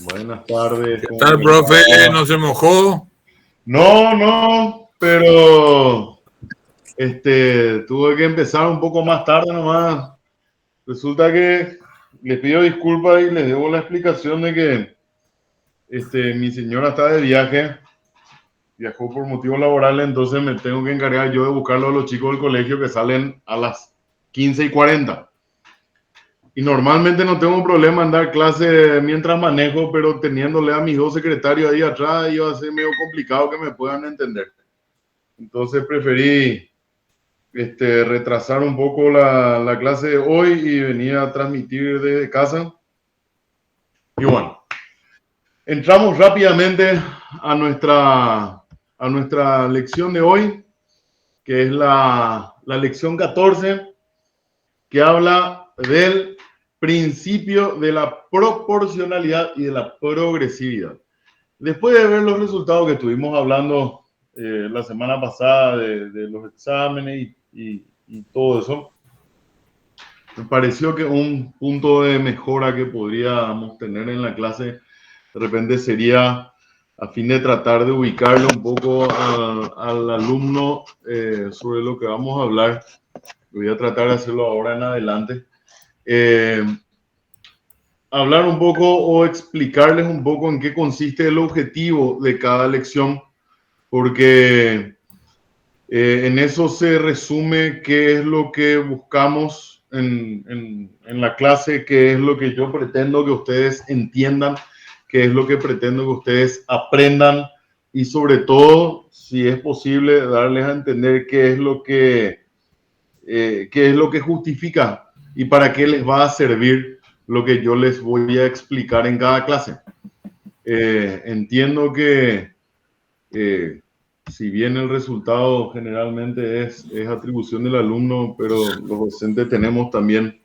Buenas tardes. ¿Qué tal, profe? ¿No se mojó? No, pero tuve que empezar un poco más tarde nomás. Resulta que les pido disculpas y les debo la explicación de que mi señora está de viaje, viajó por motivos laborales, entonces me tengo que encargar yo de buscarlo a los chicos del colegio que salen a las 15:40. Y normalmente no tengo problema en dar clase mientras manejo, pero teniéndole a mis dos secretarios ahí atrás iba a ser medio complicado que me puedan entender. Entonces preferí retrasar un poco la clase de hoy y venir a transmitir desde casa. Y bueno, entramos rápidamente a nuestra lección de hoy, que es la lección 14, que habla del principio de la proporcionalidad y de la progresividad. Después de ver los resultados que estuvimos hablando la semana pasada de los exámenes y todo eso, me pareció que un punto de mejora que podríamos tener en la clase de repente sería, a fin de tratar de ubicarle un poco al alumno sobre lo que vamos a hablar. Voy a tratar de hacerlo ahora en adelante. Hablar un poco o explicarles un poco en qué consiste el objetivo de cada lección, porque en eso se resume qué es lo que buscamos en la clase, qué es lo que yo pretendo que ustedes entiendan, qué es lo que pretendo que ustedes aprendan y sobre todo, si es posible, darles a entender qué es lo que justifica y para qué les va a servir lo que yo les voy a explicar en cada clase. Entiendo que si bien el resultado generalmente es atribución del alumno, pero los docentes tenemos también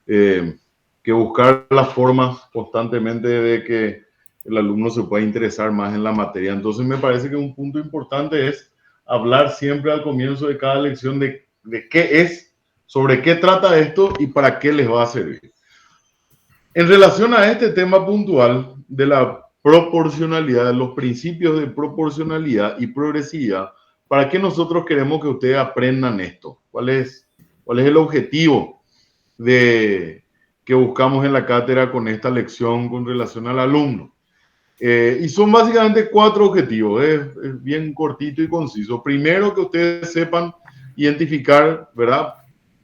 que buscar las formas constantemente de que el alumno se pueda interesar más en la materia. Entonces me parece que un punto importante es hablar siempre al comienzo de cada lección de qué es, sobre qué trata esto y para qué les va a servir. En relación a este tema puntual de la proporcionalidad, de los principios de proporcionalidad y progresividad, ¿para qué nosotros queremos que ustedes aprendan esto? ¿Cuál es el objetivo que buscamos en la cátedra con esta lección con relación al alumno? Y son básicamente 4 objetivos, es bien cortito y conciso. Primero, que ustedes sepan identificar, ¿verdad?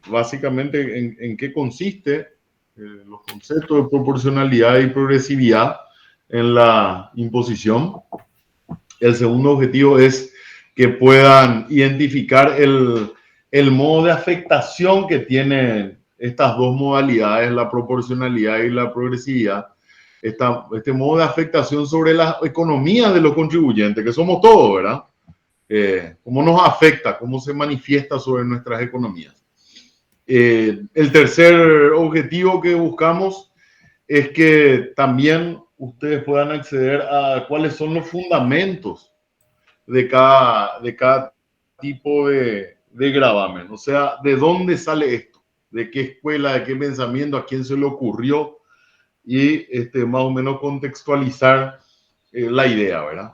Básicamente en qué consiste los conceptos de proporcionalidad y progresividad en la imposición. El segundo objetivo es que puedan identificar el modo de afectación que tienen estas dos modalidades, la proporcionalidad y la progresividad. Este modo de afectación sobre la economía de los contribuyentes, que somos todos, ¿verdad? Cómo nos afecta, cómo se manifiesta sobre nuestras economías. El tercer objetivo que buscamos es que también ustedes puedan acceder a cuáles son los fundamentos de cada tipo de gravamen. O sea, ¿de dónde sale esto? ¿De qué escuela, de qué pensamiento, a quién se le ocurrió? Y más o menos contextualizar la idea, ¿verdad?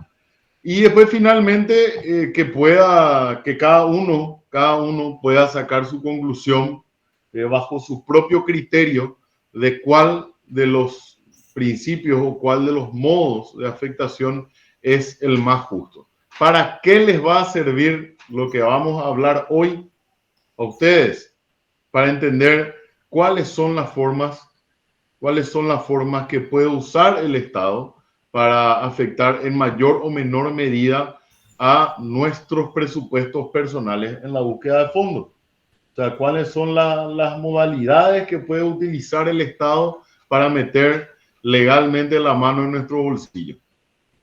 Y después finalmente que cada uno pueda sacar su conclusión bajo su propio criterio de cuál de los principios o cuál de los modos de afectación es el más justo. ¿Para qué les va a servir lo que vamos a hablar hoy a ustedes? Para entender cuáles son las formas que puede usar el Estado para afectar en mayor o menor medida a nuestros presupuestos personales en la búsqueda de fondos. O sea, cuáles son las modalidades que puede utilizar el Estado para meter legalmente la mano en nuestro bolsillo.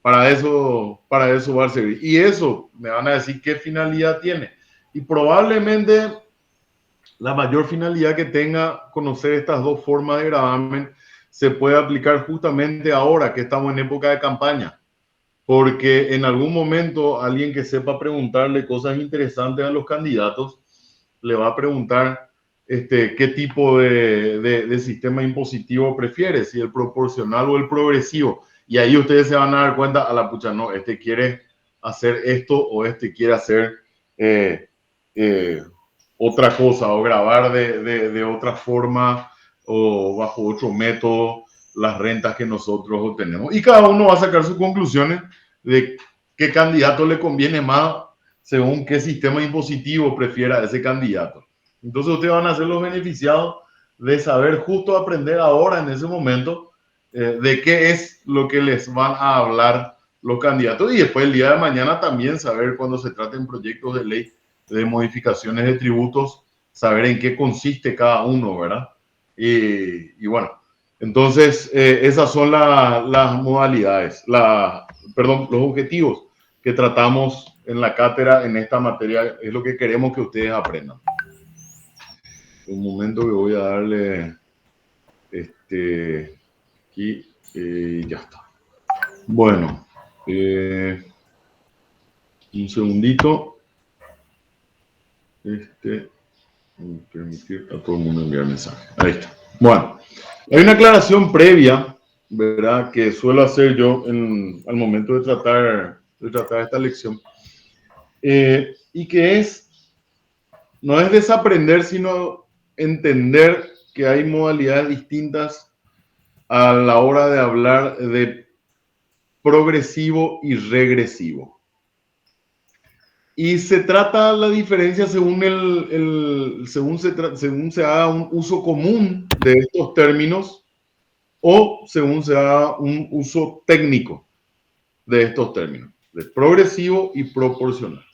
Para eso va a servir. Y eso, me van a decir qué finalidad tiene. Y probablemente la mayor finalidad que tenga conocer estas dos formas de gravamen se puede aplicar justamente ahora que estamos en época de campaña. Porque en algún momento alguien que sepa preguntarle cosas interesantes a los candidatos le va a preguntar qué tipo de sistema impositivo prefiere, si el proporcional o el progresivo. Y ahí ustedes se van a dar cuenta, a la pucha, no, este quiere hacer esto o este quiere hacer otra cosa o grabar de otra forma o bajo otro método las rentas que nosotros obtenemos. Y cada uno va a sacar sus conclusiones de qué candidato le conviene más según qué sistema impositivo prefiera ese candidato. Entonces ustedes van a ser los beneficiados de saber justo aprender ahora en ese momento de qué es lo que les van a hablar los candidatos y después el día de mañana también saber cuando se traten proyectos de ley de modificaciones de tributos, saber en qué consiste cada uno, ¿verdad? Y bueno, entonces esas son las modalidades, perdón, los objetivos que tratamos en la cátedra en esta materia, es lo que queremos que ustedes aprendan. Un momento que voy a darle aquí y ya está. Bueno, un segundito. Permitir a todo el mundo enviar mensaje. Ahí está. Bueno, hay una aclaración previa, ¿verdad? Que suelo hacer yo al momento de tratar esta lección. Y que no es desaprender, sino entender que hay modalidades distintas a la hora de hablar de progresivo y regresivo. Y se trata la diferencia según según se haga un uso común de estos términos o según se haga un uso técnico de estos términos, de progresivo y proporcional.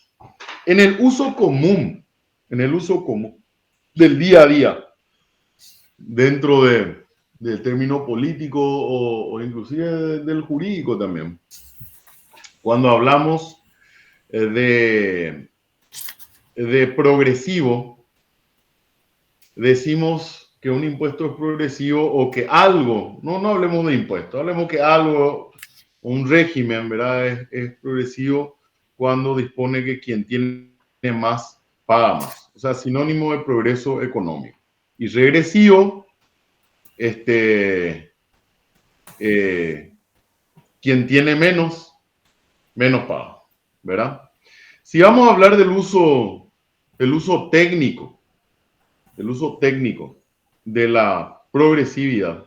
En el uso común del día a día, dentro del término político o inclusive del jurídico también, cuando hablamos de progresivo, decimos que un impuesto es progresivo o que algo, no hablemos de impuestos, hablemos que algo, un régimen, ¿verdad? Es progresivo cuando dispone que quien tiene más paga más. O sea, sinónimo de progreso económico. Y regresivo, quien tiene menos paga, ¿verdad? Si vamos a hablar del uso técnico de la progresividad,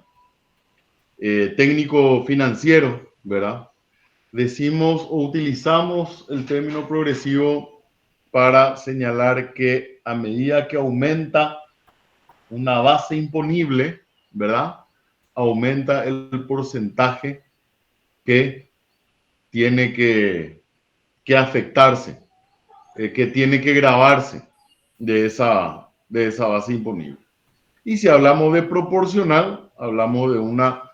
técnico financiero, ¿verdad? Decimos o utilizamos el término progresivo para señalar que a medida que aumenta una base imponible, ¿verdad? Aumenta el porcentaje que tiene que afectarse, que tiene que gravarse de esa base imponible. Y si hablamos de proporcional, hablamos de una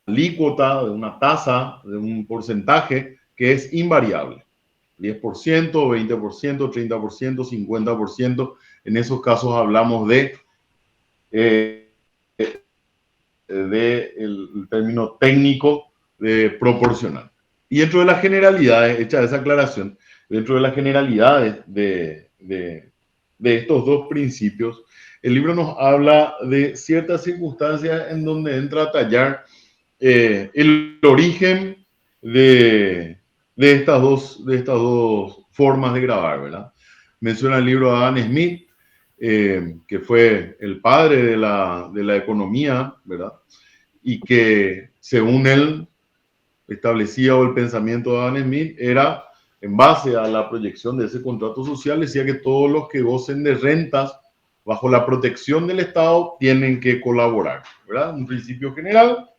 alícuota, de una tasa, de un porcentaje que es invariable. 10%, 20%, 30%, 50%. En esos casos hablamos de el término técnico de proporcional. Y dentro de las generalidades, hecha esa aclaración, dentro de las generalidades de estos dos principios, el libro nos habla de ciertas circunstancias en donde entra a tallar el origen de estas dos formas de grabar, ¿verdad? Menciona el libro de Adam Smith, que fue el padre de la economía, ¿verdad? Y que según él establecía, o el pensamiento de Adam Smith era en base a la proyección de ese contrato social, decía que todos los que gocen de rentas bajo la protección del Estado tienen que colaborar, ¿verdad? Un principio general.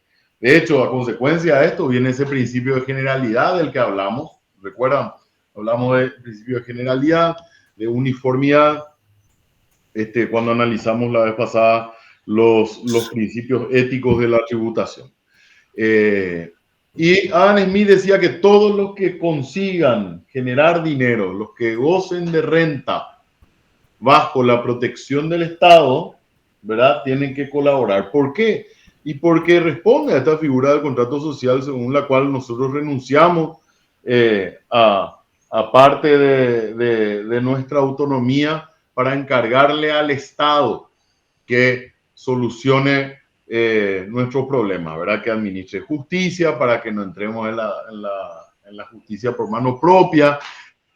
De hecho, a consecuencia de esto viene ese principio de generalidad del que hablamos. ¿Recuerdan? Hablamos del principio de generalidad, de uniformidad, cuando analizamos la vez pasada los principios éticos de la tributación. Y Adam Smith decía que todos los que consigan generar dinero, los que gocen de renta bajo la protección del Estado, ¿verdad? Tienen que colaborar. ¿Por qué? Y porque responde a esta figura del contrato social según la cual nosotros renunciamos a parte de nuestra autonomía para encargarle al Estado que solucione nuestros problemas, ¿verdad? Que administre justicia para que no entremos en la justicia por mano propia,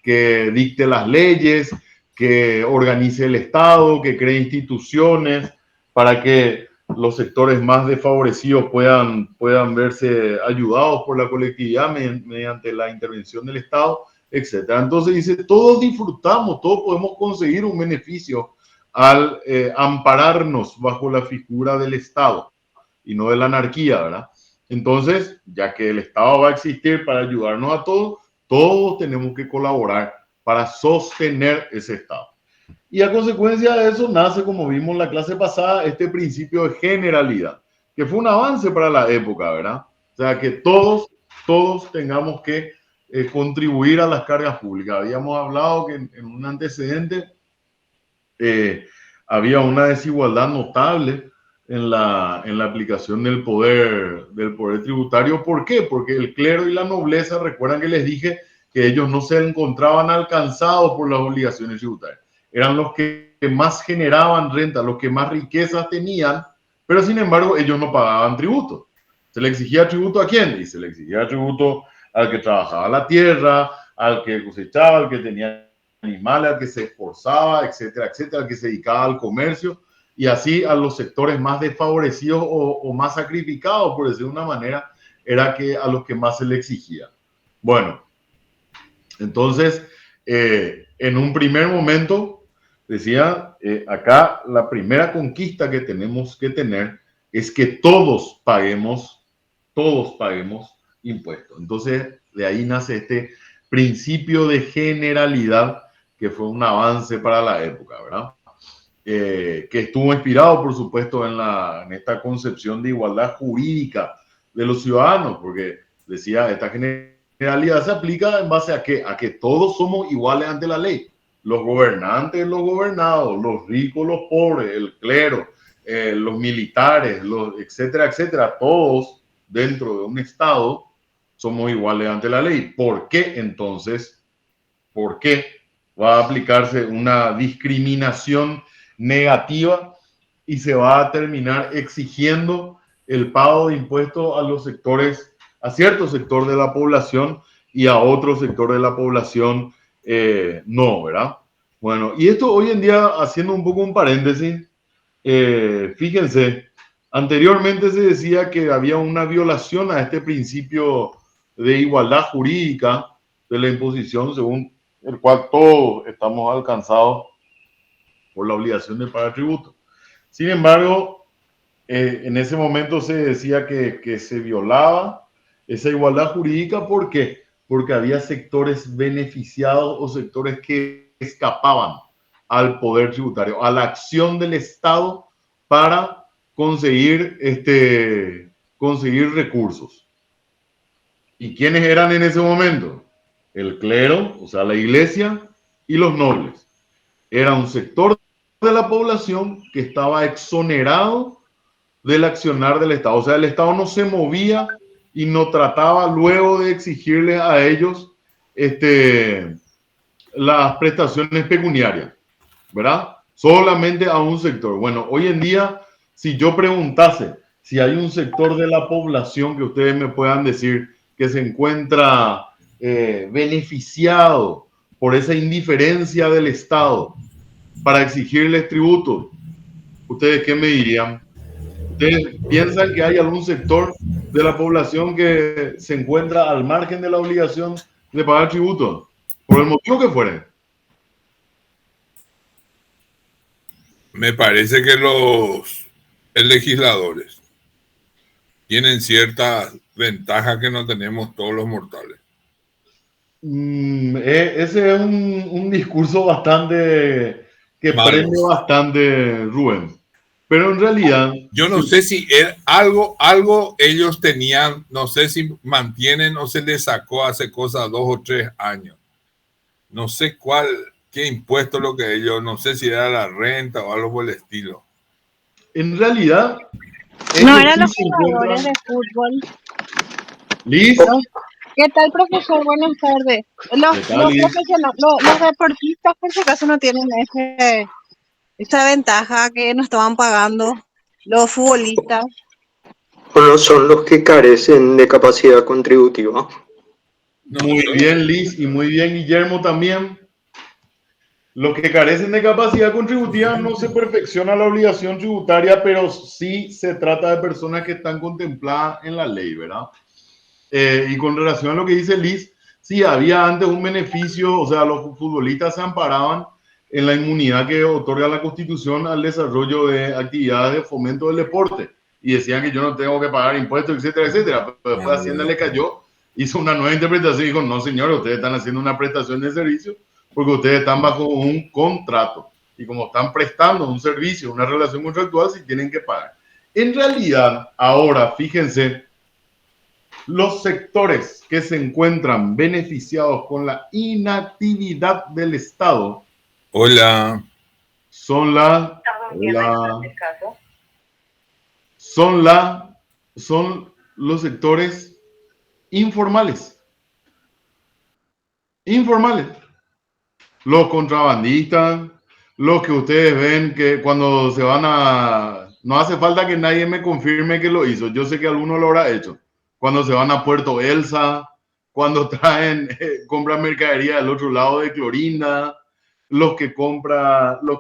que dicte las leyes, que organice el Estado, que cree instituciones para que los sectores más desfavorecidos puedan verse ayudados por la colectividad mediante la intervención del Estado, etcétera. Entonces dice, todos disfrutamos, todos podemos conseguir un beneficio al ampararnos bajo la figura del Estado y no de la anarquía, ¿verdad? Entonces, ya que el Estado va a existir para ayudarnos a todos, todos tenemos que colaborar para sostener ese Estado. Y a consecuencia de eso nace, como vimos en la clase pasada, este principio de generalidad, que fue un avance para la época, ¿verdad? O sea, que todos tengamos que contribuir a las cargas públicas. Habíamos hablado que en un antecedente había una desigualdad notable en la aplicación del poder tributario. ¿Por qué? Porque el clero y la nobleza, recuerdan que les dije que ellos no se encontraban alcanzados por las obligaciones tributarias. Eran los que más generaban renta, los que más riquezas tenían, pero sin embargo ellos no pagaban tributo. ¿Se le exigía tributo a quién? Y se le exigía tributo al que trabajaba la tierra, al que cosechaba, al que tenía animales, al que se esforzaba, etcétera, etcétera, al que se dedicaba al comercio, y así a los sectores más desfavorecidos o más sacrificados, por decirlo de una manera, era que a los que más se le exigía. Bueno, entonces, en un primer momento, decía, acá la primera conquista que tenemos que tener es que todos paguemos impuestos. Entonces, de ahí nace este principio de generalidad que fue un avance para la época, ¿verdad? Que estuvo inspirado, por supuesto, en esta concepción de igualdad jurídica de los ciudadanos, porque decía, esta generalidad se aplica en base a qué? A que todos somos iguales ante la ley. Los gobernantes, los gobernados, los ricos, los pobres, el clero, los militares, etcétera, etcétera, todos dentro de un Estado somos iguales ante la ley. ¿Por qué entonces? ¿Por qué va a aplicarse una discriminación negativa y se va a terminar exigiendo el pago de impuestos a los sectores, a cierto sector de la población y a otro sector de la población no, ¿verdad? Bueno, y esto hoy en día, haciendo un poco un paréntesis, fíjense, anteriormente se decía que había una violación a este principio de igualdad jurídica de la imposición, según el cual todos estamos alcanzados por la obligación de pagar tributo. Sin embargo, en ese momento se decía que se violaba esa igualdad jurídica. ¿Por qué? Porque había sectores beneficiados o sectores que escapaban al poder tributario, a la acción del Estado para conseguir recursos. ¿Y quiénes eran en ese momento? El clero, o sea, la iglesia, y los nobles. Era un sector de la población que estaba exonerado del accionar del Estado. O sea, el Estado no se movía y no trataba luego de exigirles a ellos las prestaciones pecuniarias, ¿verdad? Solamente a un sector. Bueno, hoy en día, si yo preguntase si hay un sector de la población que ustedes me puedan decir que se encuentra beneficiado por esa indiferencia del Estado para exigirles tributos, ¿ustedes qué me dirían? ¿Ustedes piensan que hay algún sector de la población que se encuentra al margen de la obligación de pagar tributos? Por el motivo que fuere. Me parece que los legisladores tienen ciertas ventajas que no tenemos todos los mortales. Ese es un discurso bastante que prende bastante, Rubén. Pero en realidad... Yo no sé si algo ellos tenían, no sé si mantienen o se les sacó hace cosas 2 o 3 años. No sé qué impuesto lo que ellos, no sé si era la renta o algo por el estilo. En realidad... No eran los jugadores de fútbol. ¿Listo? ¿Qué tal, profesor? Buenas tardes. Los deportistas, por si acaso, no tienen esa ventaja que nos estaban pagando los futbolistas. ¿O no son los que carecen de capacidad contributiva? Muy bien, Liz, y muy bien, Guillermo, también. Los que carecen de capacidad contributiva no se perfecciona la obligación tributaria, pero sí se trata de personas que están contempladas en la ley, ¿verdad? Y con relación a lo que dice Liz, sí, había antes un beneficio, o sea, los futbolistas se amparaban en la inmunidad que otorga la Constitución al desarrollo de actividades de fomento del deporte. Y decían que yo no tengo que pagar impuestos, etcétera, etcétera. Pero después Hacienda le cayó, hizo una nueva interpretación y dijo, no, señor, ustedes están haciendo una prestación de servicio porque ustedes están bajo un contrato. Y como están prestando un servicio, una relación contractual, sí tienen que pagar. En realidad, ahora, fíjense, los sectores que se encuentran beneficiados con la inactividad del Estado Hola. son los sectores informales. Informales. Los contrabandistas, los que ustedes ven que cuando se van a... No hace falta que nadie me confirme que lo hizo. Yo sé que alguno lo habrá hecho. Cuando se van a Puerto Elsa, cuando compran mercadería del otro lado de Clorinda, los que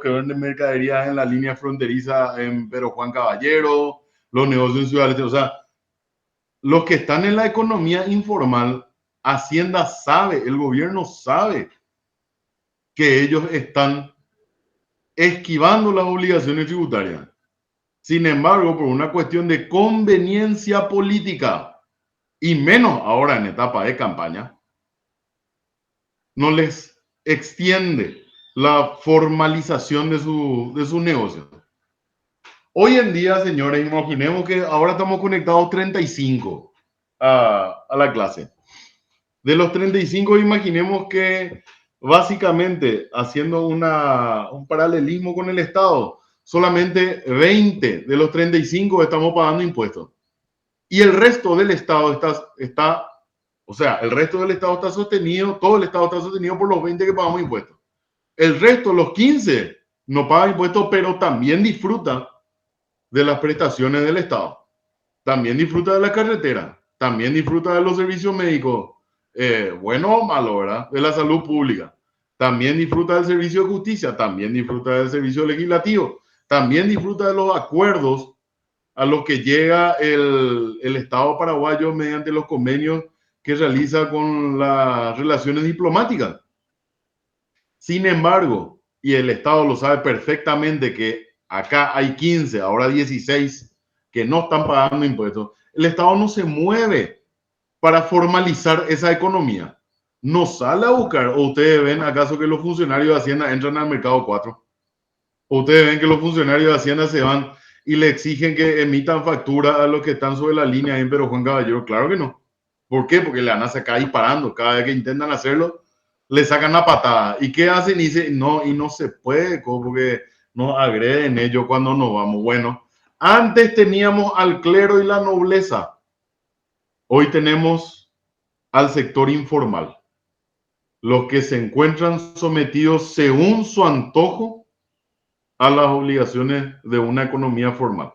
venden mercadería en la línea fronteriza en Pedro Juan Caballero, los negocios en Ciudad del Este. O sea, los que están en la economía informal, Hacienda sabe, el gobierno sabe que ellos están esquivando las obligaciones tributarias. Sin embargo, por una cuestión de conveniencia política, y menos ahora en etapa de campaña, no les extiende la formalización de su negocio. Hoy en día, señores, imaginemos que ahora estamos conectados 35 a la clase. De los 35, imaginemos que básicamente, haciendo un paralelismo con el Estado, solamente 20 de los 35 estamos pagando impuestos. Y el resto del Estado el resto del Estado está sostenido, todo el Estado está sostenido por los 20 que pagamos impuestos. El resto, los 15, no pagan impuestos, pero también disfruta de las prestaciones del Estado. También disfruta de la carretera, también disfruta de los servicios médicos, bueno o malo, ¿verdad? De la salud pública. También disfruta del servicio de justicia, también disfruta del servicio legislativo, también disfruta de los acuerdos a los que llega el Estado paraguayo mediante los convenios que realiza con las relaciones diplomáticas. Sin embargo, y el Estado lo sabe perfectamente que acá hay 15, ahora 16 que no están pagando impuestos, el Estado no se mueve para formalizar esa economía. No sale a buscar. ¿O ustedes ven acaso que los funcionarios de Hacienda entran al mercado 4? ¿O ustedes ven que los funcionarios de Hacienda se van y le exigen que emitan factura a los que están sobre la línea en Pedro Juan Caballero? Claro que no. ¿Por qué? Porque le van a sacar disparando. Cada vez que intentan hacerlo, le sacan la patada. ¿Y qué hacen? Y dicen, no, y no se puede, porque nos agreden ellos cuando nos vamos. Bueno, antes teníamos al clero y la nobleza. Hoy tenemos al sector informal. Los que se encuentran sometidos según su antojo a las obligaciones de una economía formal.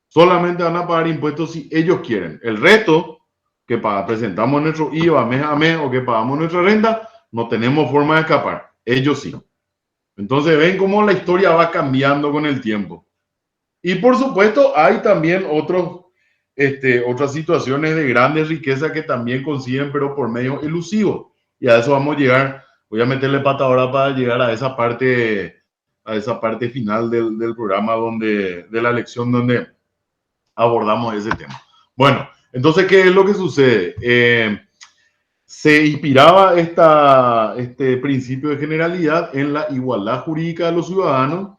Solamente van a pagar impuestos si ellos quieren. El resto, que presentamos nuestro IVA mes a mes o que pagamos nuestra renta, no tenemos forma de escapar. Ellos sí. Entonces ven cómo la historia va cambiando con el tiempo. Y por supuesto hay también otras situaciones de grandes riquezas que también consiguen, pero por medios elusivos. Y a eso vamos a llegar. Voy a meterle pata ahora para llegar a esa parte final del programa de la lección donde abordamos ese tema. Bueno, entonces, ¿qué es lo que sucede? Se inspiraba este principio de generalidad en la igualdad jurídica de los ciudadanos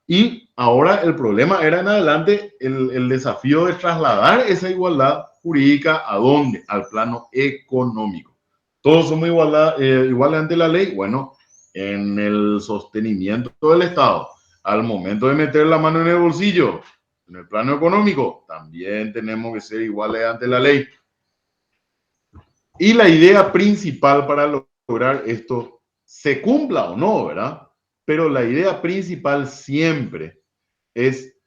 y ahora el problema era en adelante el desafío de trasladar esa igualdad jurídica ¿a dónde? Al plano económico. Todos somos iguales ante la ley. Bueno, en el sostenimiento del Estado, al momento de meter la mano en el bolsillo, en el plano económico, también tenemos que ser iguales ante la ley. Y la idea principal para lograr esto se cumpla o no, ¿verdad? pero la idea principal siempre es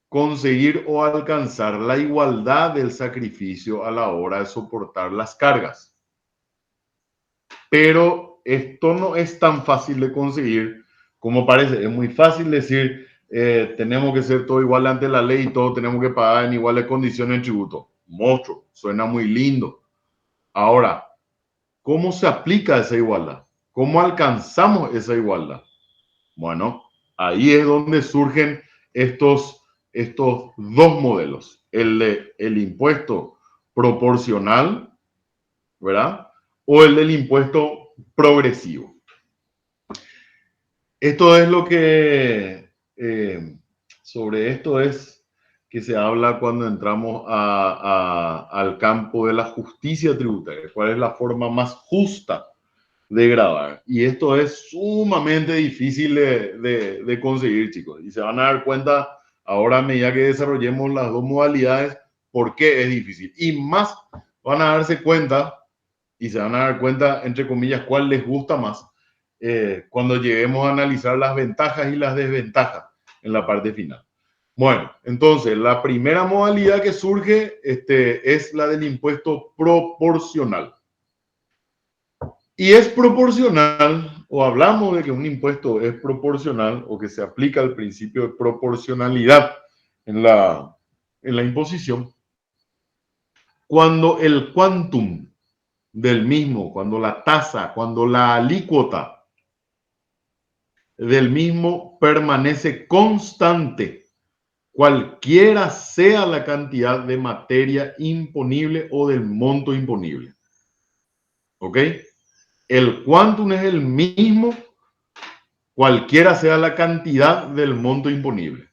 conseguir o alcanzar la igualdad del sacrificio a la hora de soportar las cargas. Pero esto no es tan fácil de conseguir como parece. Es muy fácil decir, tenemos que ser todo igual ante la ley y todos tenemos que pagar en iguales condiciones en tributo. Monstruo, suena muy lindo. Ahora, ¿cómo se aplica esa igualdad? ¿Cómo alcanzamos esa igualdad? Bueno, ahí es donde surgen estos dos modelos. El impuesto proporcional, ¿verdad? O el del impuesto progresivo. Esto es lo que, sobre esto es que se habla cuando entramos al campo de la justicia tributaria. ¿Cuál es la forma más justa de grabar? Y esto es sumamente difícil de conseguir, chicos. Y se van a dar cuenta ahora a medida que desarrollemos las dos modalidades por qué es difícil. Y más van a darse cuenta, y se van a dar cuenta, entre comillas, cuál les gusta más cuando lleguemos a analizar las ventajas y las desventajas en la parte final. Bueno, entonces, la primera modalidad que surge es la del impuesto proporcional. Y es proporcional, o hablamos de que un impuesto es proporcional, o que se aplica el principio de proporcionalidad en la imposición, cuando el quantum del mismo, cuando la tasa, cuando la alícuota del mismo permanece constante, cualquiera sea la cantidad de materia imponible o del monto imponible. ¿Ok? El quantum es el mismo, cualquiera sea la cantidad del monto imponible.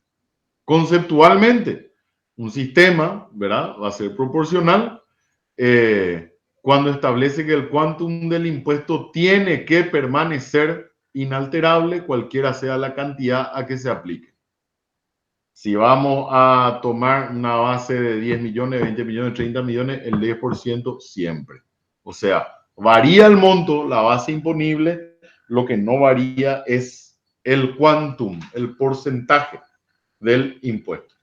Conceptualmente, un sistema, ¿verdad?, va a ser proporcional cuando establece que el quantum del impuesto tiene que permanecer inalterable, cualquiera sea la cantidad a que se aplique. Si vamos a tomar una base de 10 millones, 20 millones, 30 millones, el 10% siempre. O sea, varía el monto, la base imponible, lo que no varía es el quantum, el porcentaje del impuesto.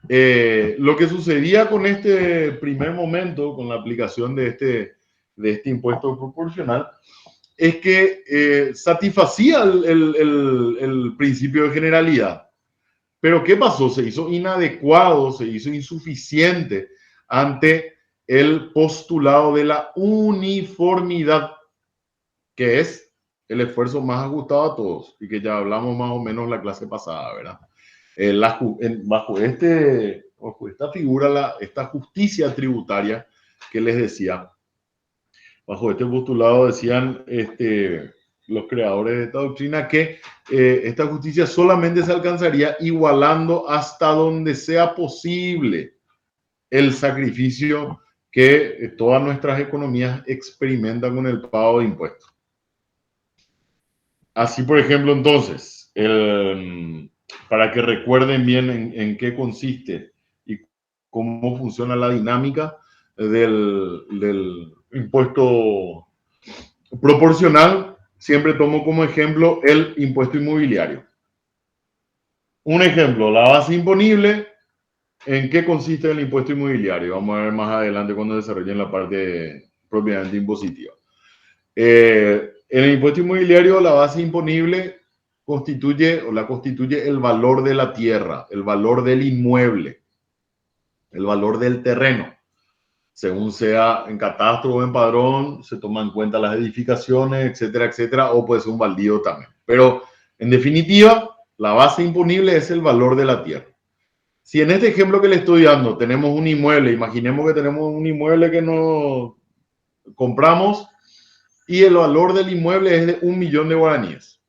Lo que sucedía con este primer momento, con la aplicación de este impuesto proporcional, es que satisfacía el principio de generalidad. Pero ¿qué pasó? Se hizo inadecuado, se hizo insuficiente ante el postulado de la uniformidad, que es el esfuerzo más ajustado a todos y que ya hablamos más o menos la clase pasada, ¿verdad? Bajo esta figura, esta justicia tributaria que les decía, bajo este postulado decían los creadores de esta doctrina que esta justicia solamente se alcanzaría igualando hasta donde sea posible el sacrificio que todas nuestras economías experimentan con el pago de impuestos. Así, por ejemplo, entonces, para que recuerden bien en qué consiste y cómo funciona la dinámica del impuesto proporcional, siempre tomo como ejemplo el impuesto inmobiliario. Un ejemplo, la base imponible. ¿En qué consiste el impuesto inmobiliario? Vamos a ver más adelante cuando desarrollen la parte propiamente impositiva. En el impuesto inmobiliario, la base imponible constituye el valor de la tierra, el valor del inmueble, el valor del terreno. Según sea en catastro o en padrón, se toman en cuenta las edificaciones, etcétera, etcétera, o puede ser un baldío también. Pero, en definitiva, la base imponible es el valor de la tierra. Si en este ejemplo que le estoy dando tenemos un inmueble, imaginemos que tenemos un inmueble que nos compramos y el valor del inmueble es de 1 millón de guaraníes.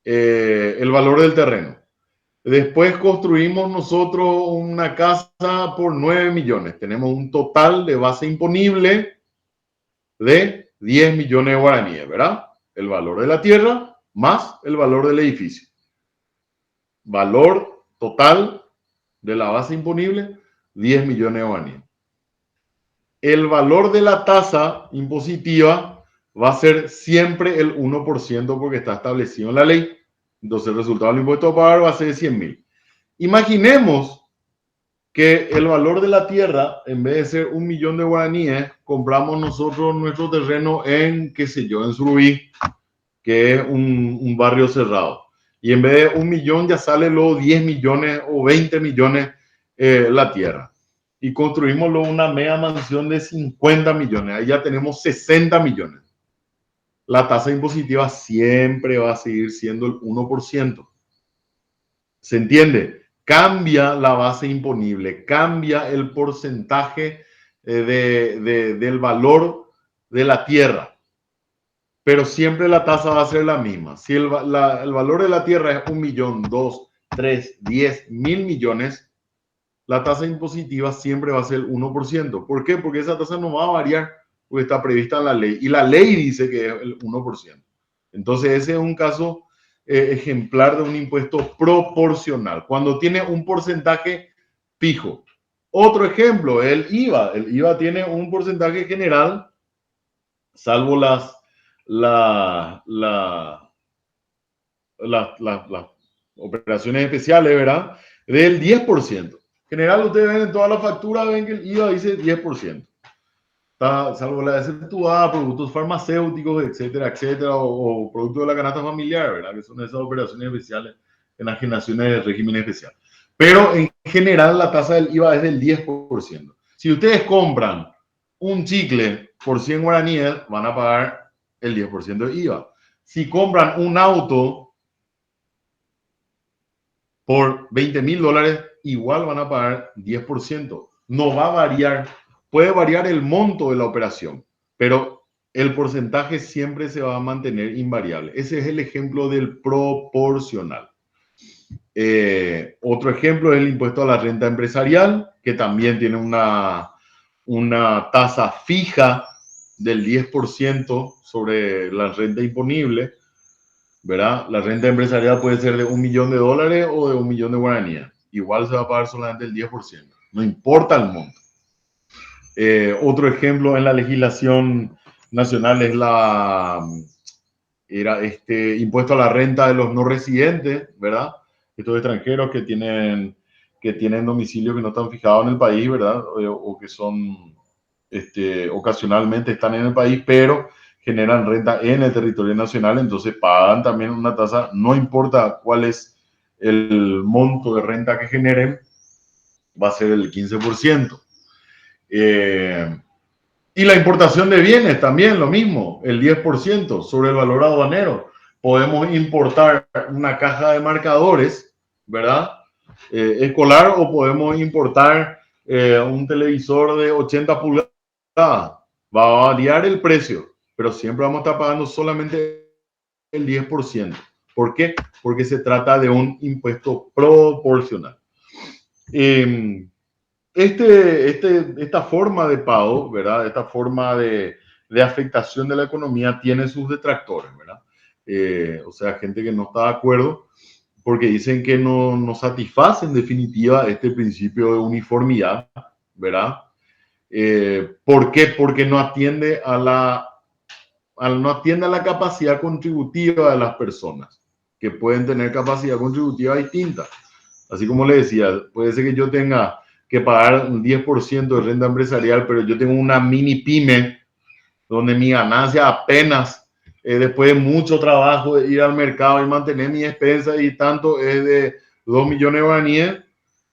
El valor del terreno. Después construimos nosotros una casa por 9 millones. Tenemos un total de base imponible de 10 millones de guaraníes, ¿verdad? El valor de la tierra más el valor del edificio. Valor total de la base imponible, 10 millones de guaraníes. El valor de la tasa impositiva va a ser siempre el 1% porque está establecido en la ley. Entonces el resultado del impuesto a pagar va a ser de 100.000. Imaginemos que el valor de la tierra, en vez de ser 1.000.000 de guaraníes, compramos nosotros nuestro terreno en, qué sé yo, en Surubí, que es un barrio cerrado. Y en vez de 1.000.000 ya sale luego 10 millones o 20 millones la tierra. Y construimos luego una mega mansión de 50 millones. Ahí ya tenemos 60 millones. La tasa impositiva siempre va a seguir siendo el 1%. ¿Se entiende? Cambia la base imponible, cambia el porcentaje del valor de la tierra, pero siempre la tasa va a ser la misma. Si el valor de la tierra es 1.000.000, 2, 3, 10, 1.000 millones, la tasa impositiva siempre va a ser el 1%. ¿Por qué? Porque esa tasa no va a variar, porque está prevista en la ley. Y la ley dice que es el 1%. Entonces ese es un caso ejemplar de un impuesto proporcional, cuando tiene un porcentaje fijo. Otro ejemplo, el IVA. El IVA tiene un porcentaje general, salvo las operaciones especiales, ¿verdad? Del 10%. En general, ustedes ven en todas las facturas, ven que el IVA dice 10%. Está, salvo la exceptuada, productos farmacéuticos, etcétera, etcétera, o productos de la canasta familiar, ¿verdad? Que son esas operaciones especiales, enajenaciones de régimen especial. Pero en general la tasa del IVA es del 10%. Si ustedes compran un chicle por 100 guaraníes, van a pagar el 10% de IVA. Si compran un auto por $20.000, igual van a pagar 10%. No va a variar. Puede variar el monto de la operación, pero el porcentaje siempre se va a mantener invariable. Ese es el ejemplo del proporcional. Otro ejemplo es el impuesto a la renta empresarial, que también tiene una tasa fija del 10% sobre la renta imponible, ¿verdad? La renta empresarial puede ser de $1.000.000 o de 1.000.000 de guaraníes. Igual se va a pagar solamente el 10%. No importa el monto. Otro ejemplo en la legislación nacional es impuesto a la renta de los no residentes, ¿verdad? Estos extranjeros que tienen domicilio que no están fijados en el país, ¿verdad? O que son, ocasionalmente están en el país, pero generan renta en el territorio nacional, entonces pagan también una tasa, no importa cuál es el monto de renta que generen, va a ser el 15%. Y la importación de bienes también lo mismo, el 10% sobre el valor aduanero. Podemos importar una caja de marcadores, ¿verdad? Escolar, o podemos importar un televisor de 80 pulgadas. Va a variar el precio, pero siempre vamos a estar pagando solamente el 10%. ¿Por qué? Porque se trata de un impuesto proporcional. Esta forma de pago, ¿verdad? Esta forma de afectación de la economía tiene sus detractores, ¿verdad? O sea, gente que no está de acuerdo porque dicen que no satisface en definitiva este principio de uniformidad, ¿verdad? ¿Por qué? Porque no atiende a la capacidad contributiva de las personas, que pueden tener capacidad contributiva distinta. Así como le decía, puede ser que yo tenga que pagar un 10% de renta empresarial, pero yo tengo una mini pyme donde mi ganancia apenas, después de mucho trabajo de ir al mercado y mantener mi despensa y tanto, es de 2 millones de guaraníes.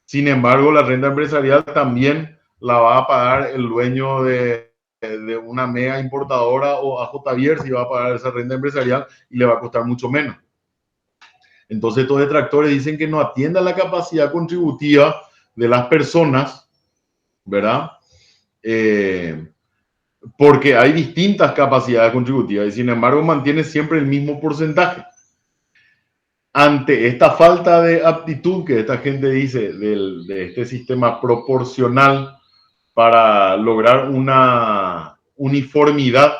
Sin embargo, la renta empresarial también la va a pagar el dueño de una mega importadora o AJ Bier, si va a pagar esa renta empresarial, y le va a costar mucho menos. Entonces, estos detractores dicen que no atiende a la capacidad contributiva de las personas, ¿verdad? Porque hay distintas capacidades contributivas y sin embargo mantiene siempre el mismo porcentaje. Ante esta falta de aptitud que esta gente dice de este sistema proporcional para lograr una uniformidad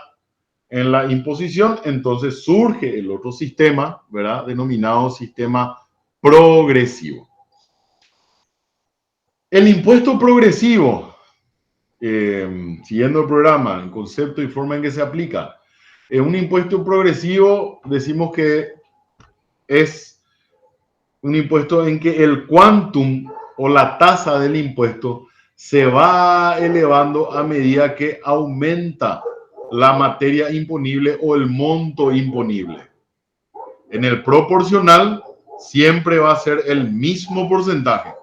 en la imposición, entonces surge el otro sistema, ¿verdad? Denominado sistema progresivo. El impuesto progresivo, siguiendo el programa, el concepto y forma en que se aplica, Un impuesto progresivo decimos que es un impuesto en que el quantum o la tasa del impuesto se va elevando a medida que aumenta la materia imponible o el monto imponible. En el proporcional siempre va a ser el mismo porcentaje.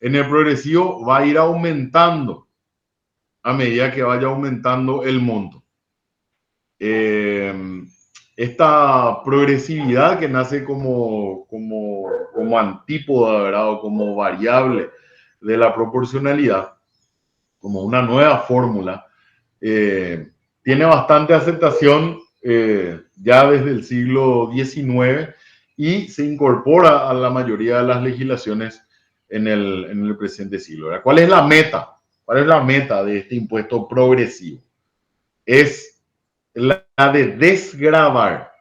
En el progresivo va a ir aumentando a medida que vaya aumentando el monto. Esta progresividad que nace como antípoda, ¿verdad? O como variable de la proporcionalidad, como una nueva fórmula, tiene bastante aceptación ya desde el siglo XIX y se incorpora a la mayoría de las legislaciones en el presente siglo, ¿verdad? ¿Cuál es la meta? ¿Cuál es la meta de este impuesto progresivo? Es la de desgravar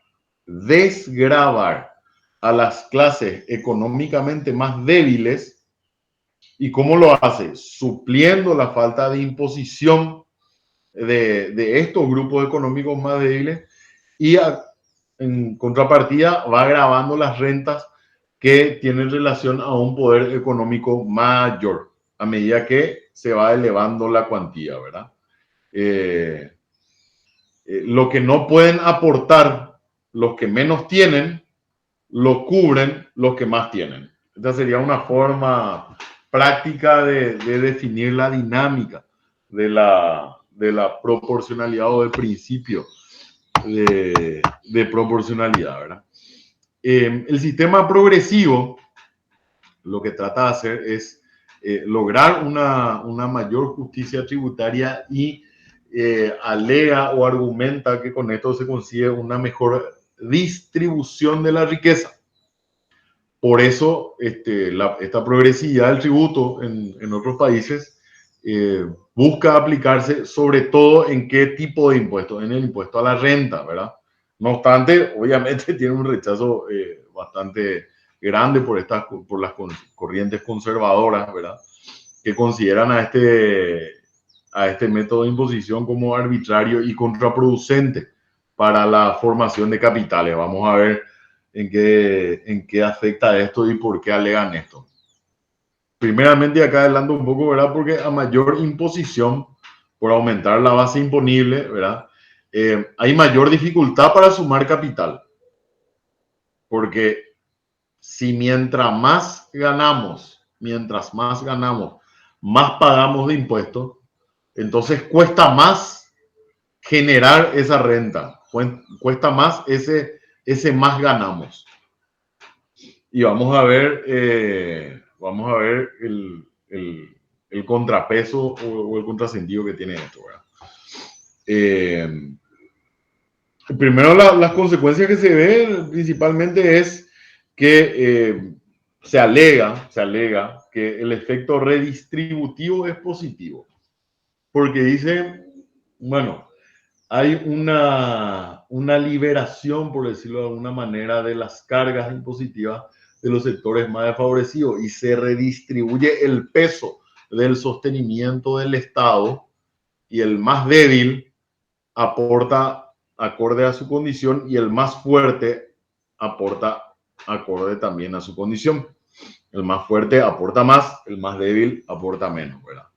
a las clases económicamente más débiles. ¿Y cómo lo hace? Supliendo la falta de imposición de estos grupos económicos más débiles y en contrapartida va agravando las rentas que tienen relación a un poder económico mayor a medida que se va elevando la cuantía, ¿verdad? Lo que no pueden aportar los que menos tienen, lo cubren los que más tienen. Esta sería una forma práctica de definir la dinámica de la proporcionalidad o del principio de proporcionalidad, ¿verdad? El sistema progresivo lo que trata de hacer es lograr una mayor justicia tributaria y alega o argumenta que con esto se consigue una mejor distribución de la riqueza. Por eso esta progresividad del tributo en otros países busca aplicarse sobre todo en qué tipo de impuesto, en el impuesto a la renta, ¿verdad? No obstante, obviamente tiene un rechazo bastante grande por las corrientes conservadoras, ¿verdad? Que consideran a este método de imposición como arbitrario y contraproducente para la formación de capitales. Vamos a ver en qué afecta esto y por qué alegan esto. Primeramente, acá adelanto un poco, ¿verdad? Porque a mayor imposición, por aumentar la base imponible, ¿verdad? Hay mayor dificultad para sumar capital. Porque si mientras más ganamos, más pagamos de impuestos, entonces cuesta más generar esa renta, cuesta más ese más ganamos. Y vamos a ver el contrapeso o el contrasentido que tiene esto, ¿verdad? Primero, las consecuencias que se ven principalmente es que se alega que el efecto redistributivo es positivo, porque dice, bueno, hay una liberación, por decirlo de alguna manera, de las cargas impositivas de los sectores más desfavorecidos y se redistribuye el peso del sostenimiento del Estado y el más débil aporta acorde a su condición y el más fuerte aporta acorde también a su condición. El más fuerte aporta más, el más débil aporta menos, ¿verdad?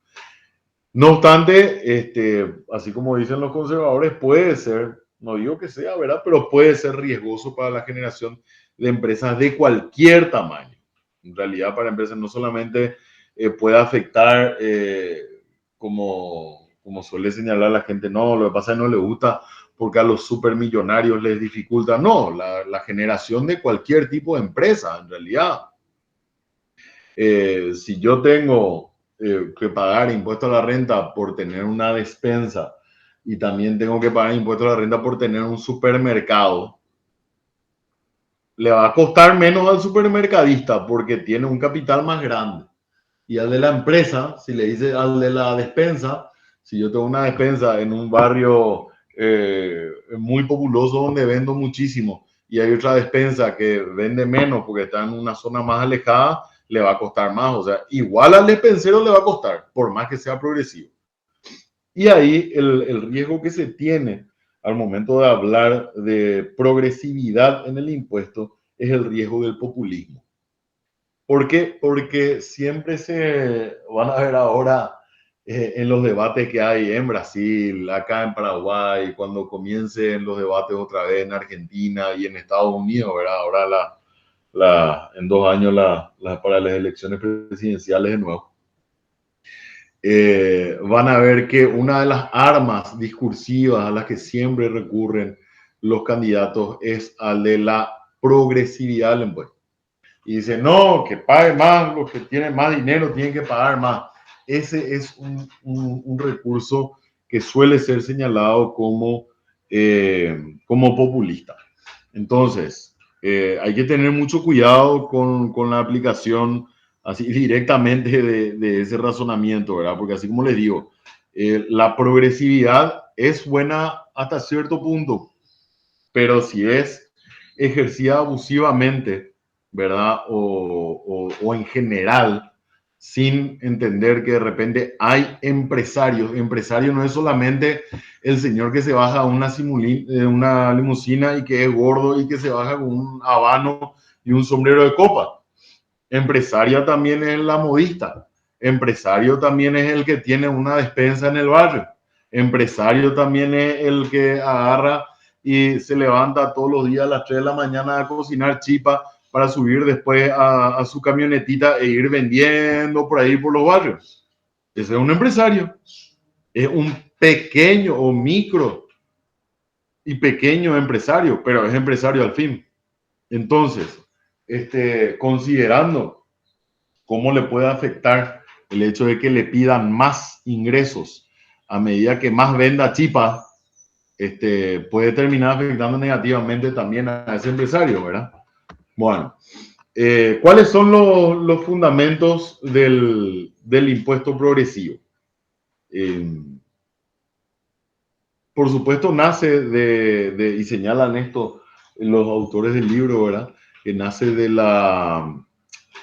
No obstante, así como dicen los conservadores, puede ser, no digo que sea, ¿verdad? Pero puede ser riesgoso para la generación de empresas de cualquier tamaño. En realidad, para empresas no solamente puede afectar, como suele señalar la gente, no, lo que pasa es que no le gusta porque a los supermillonarios les dificulta. No, la generación de cualquier tipo de empresa, en realidad. Si yo tengo que pagar impuesto a la renta por tener una despensa y también tengo que pagar impuesto a la renta por tener un supermercado, le va a costar menos al supermercadista porque tiene un capital más grande. Y al de la empresa, si le dice al de la despensa, si yo tengo una despensa en un barrio muy populoso donde vendo muchísimo y hay otra despensa que vende menos porque está en una zona más alejada, le va a costar más. O sea, igual al despensero le va a costar, por más que sea progresivo. Y ahí el riesgo que se tiene al momento de hablar de progresividad en el impuesto es el riesgo del populismo. ¿Por qué? Porque siempre se van a ver ahora en los debates que hay en Brasil, acá en Paraguay, cuando comiencen los debates otra vez en Argentina y en Estados Unidos, ¿verdad? Ahora en 2 años para las elecciones presidenciales de nuevo. Van a ver que una de las armas discursivas a las que siempre recurren los candidatos es al de la progresividad del impuesto. Y dice, no, que pague más, los que tienen más dinero tienen que pagar más. Ese es un recurso que suele ser señalado como populista. Entonces, hay que tener mucho cuidado con la aplicación así directamente de ese razonamiento, ¿verdad? Porque así como les digo, la progresividad es buena hasta cierto punto, pero si es ejercida abusivamente, ¿verdad? O en general, sin entender que de repente hay empresarios. Empresario no es solamente el señor que se baja a una limusina y que es gordo y que se baja con un habano y un sombrero de copa. Empresaria también es la modista. Empresario también es el que tiene una despensa en el barrio. Empresario también es el que agarra y se levanta todos los días a las 3 de la mañana a cocinar chipa para subir después a su camionetita e ir vendiendo por ahí por los barrios. Ese es un empresario. Es un pequeño o micro y pequeño empresario, pero es empresario al fin. Entonces, considerando cómo le puede afectar el hecho de que le pidan más ingresos a medida que más venda chipa, puede terminar afectando negativamente también a ese empresario, ¿verdad? Bueno, ¿cuáles son los fundamentos del impuesto progresivo? Por supuesto, nace y señalan esto los autores del libro, ¿verdad? Que nace de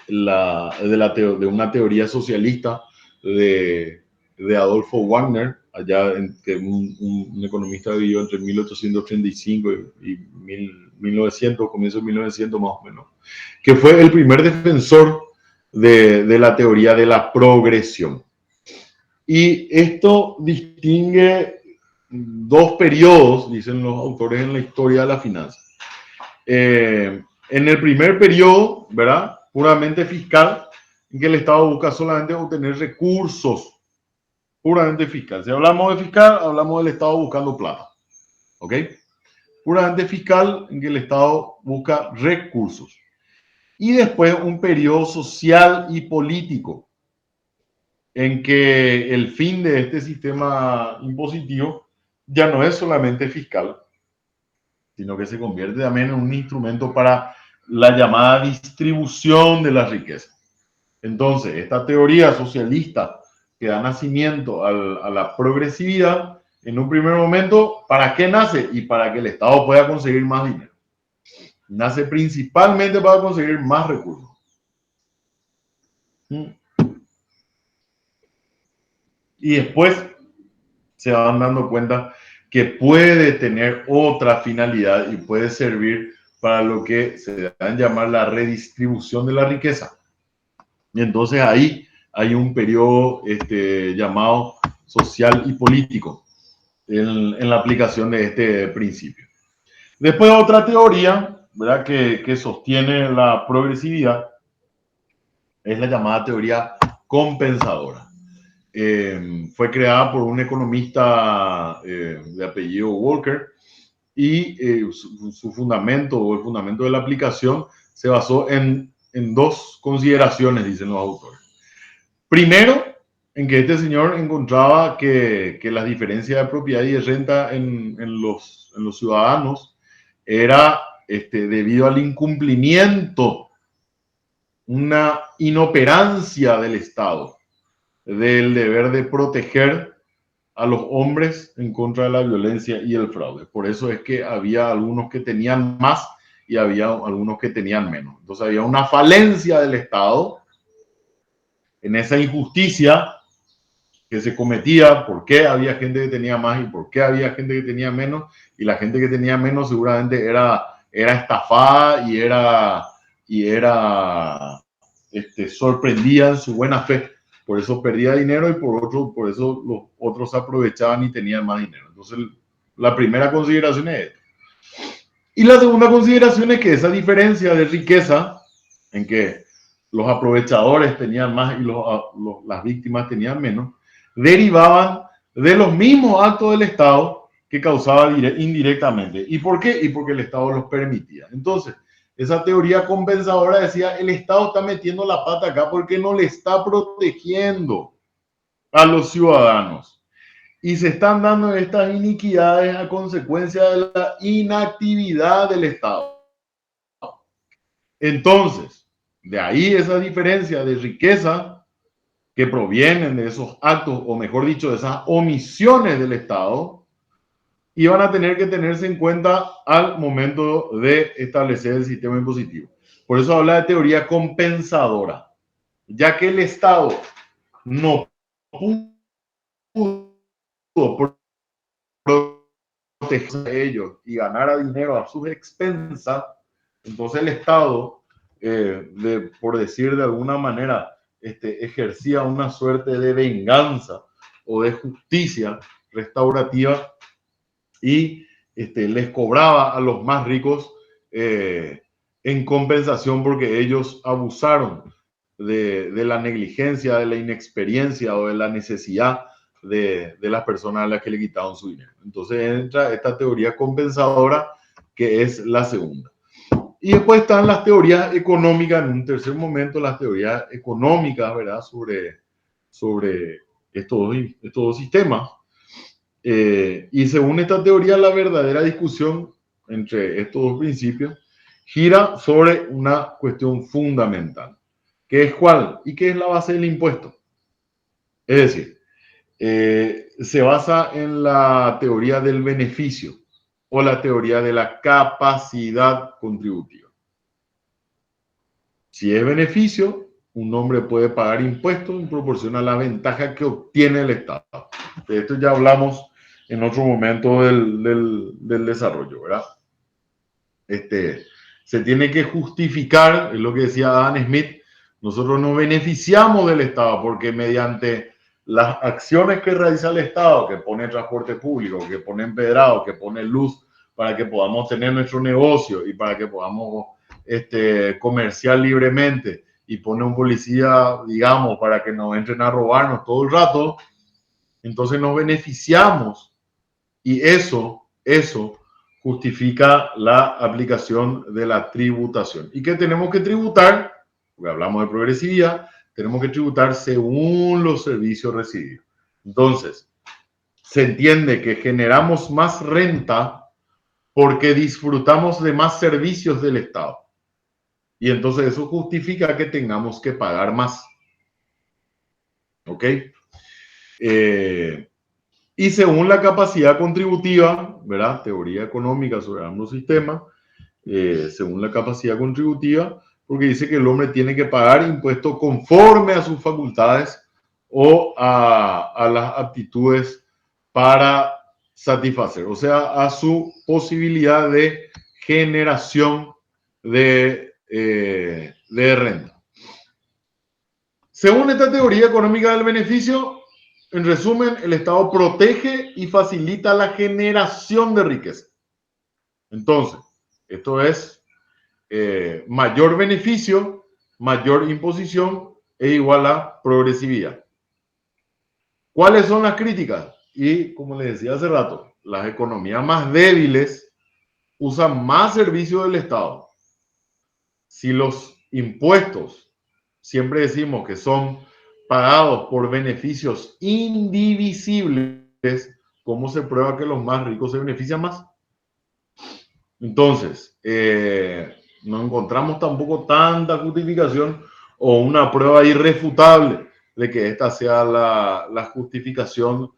de una teoría socialista de Adolfo Wagner, que un economista vivió entre 1835 y 1900, comienzo de 1900 más o menos, que fue el primer defensor de la teoría de la progresión. Y esto distingue 2 periodos, dicen los autores, en la historia de la finanza. En el primer periodo, ¿verdad?, puramente fiscal, en que el Estado busca solamente obtener recursos, puramente fiscal. Si hablamos de fiscal, hablamos del Estado buscando plata, ¿ok? Puramente fiscal, en que el Estado busca recursos. Y después un periodo social y político, en que el fin de este sistema impositivo ya no es solamente fiscal, sino que se convierte también en un instrumento para la llamada distribución de la riqueza. Entonces, esta teoría socialista que da nacimiento a la progresividad, en un primer momento, ¿para qué nace? Y para que el Estado pueda conseguir más dinero. Nace principalmente para conseguir más recursos. Y después se van dando cuenta que puede tener otra finalidad y puede servir para lo que se da a llamar la redistribución de la riqueza. Y entonces ahí hay un periodo llamado social y político en la aplicación de este principio. Después otra teoría, ¿verdad?, que sostiene la progresividad es la llamada teoría compensadora. Fue creada por un economista de apellido Walker y su fundamento o el fundamento de la aplicación se basó en 2 consideraciones, dicen los autores. Primero, en que este señor encontraba que las diferencias de propiedad y de renta en los ciudadanos era debido al incumplimiento, una inoperancia del Estado, del deber de proteger a los hombres en contra de la violencia y el fraude. Por eso es que había algunos que tenían más y había algunos que tenían menos. Entonces había una falencia del Estado en esa injusticia que se cometía, por qué había gente que tenía más y por qué había gente que tenía menos, y la gente que tenía menos seguramente era estafada y era sorprendida en su buena fe. Por eso perdía dinero y por eso los otros aprovechaban y tenían más dinero. Entonces, la primera consideración es esta. Y la segunda consideración es que esa diferencia de riqueza, en que los aprovechadores tenían más y las víctimas tenían menos, derivaban de los mismos actos del Estado que causaba indirectamente. ¿Y por qué? Y porque el Estado los permitía. Entonces, esa teoría compensadora decía, el Estado está metiendo la pata acá porque no le está protegiendo a los ciudadanos. Y se están dando estas iniquidades a consecuencia de la inactividad del Estado. Entonces, de ahí esa diferencia de riqueza que provienen de esos actos, o mejor dicho, de esas omisiones del Estado, y van a tener que tenerse en cuenta al momento de establecer el sistema impositivo. Por eso habla de teoría compensadora, ya que el Estado no pudo proteger a ellos y ganar dinero a sus expensas, entonces el Estado, por decir de alguna manera, ejercía una suerte de venganza o de justicia restaurativa y les cobraba a los más ricos en compensación porque ellos abusaron de la negligencia, de la inexperiencia o de la necesidad de las personas a las que le quitaron su dinero. Entonces entra esta teoría compensadora, que es la segunda. Y después están las teorías económicas, en un tercer momento, las teorías económicas, ¿verdad? Sobre estos dos sistemas. Y según esta teoría, la verdadera discusión entre estos dos principios gira sobre una cuestión fundamental, que es ¿cuál? ¿Y qué es la base del impuesto? Es decir, se basa en la teoría del beneficio o la teoría de la capacidad contributiva. Si es beneficio, un hombre puede pagar impuestos en proporción a la ventaja que obtiene el Estado. De esto ya hablamos en otro momento del desarrollo, ¿verdad? Se tiene que justificar, es lo que decía Adam Smith, nosotros nos beneficiamos del Estado porque mediante las acciones que realiza el Estado, que pone transporte público, que pone empedrado, que pone luz para que podamos tener nuestro negocio y para que podamos comerciar libremente, y pone un policía, digamos, para que nos entren a robarnos todo el rato, entonces nos beneficiamos y eso justifica la aplicación de la tributación. ¿Y qué tenemos que tributar? Porque hablamos de progresividad, tenemos que tributar según los servicios recibidos. Entonces, se entiende que generamos más renta porque disfrutamos de más servicios del Estado. Y entonces eso justifica que tengamos que pagar más. ¿Ok? Y según la capacidad contributiva, ¿verdad? Teoría económica sobre ambos sistemas, según la capacidad contributiva, porque dice que el hombre tiene que pagar impuestos conforme a sus facultades o a las aptitudes para satisfacer, o sea, a su posibilidad de generación de renta. Según esta teoría económica del beneficio, en resumen, el Estado protege y facilita la generación de riqueza. Entonces, esto es mayor beneficio, mayor imposición es igual a progresividad. ¿Cuáles son las críticas? Y como les decía hace rato, las economías más débiles usan más servicios del Estado. Si los impuestos, siempre decimos que son pagados por beneficios indivisibles, ¿cómo se prueba que los más ricos se benefician más? Entonces, no encontramos tampoco tanta justificación o una prueba irrefutable de que esta sea la justificación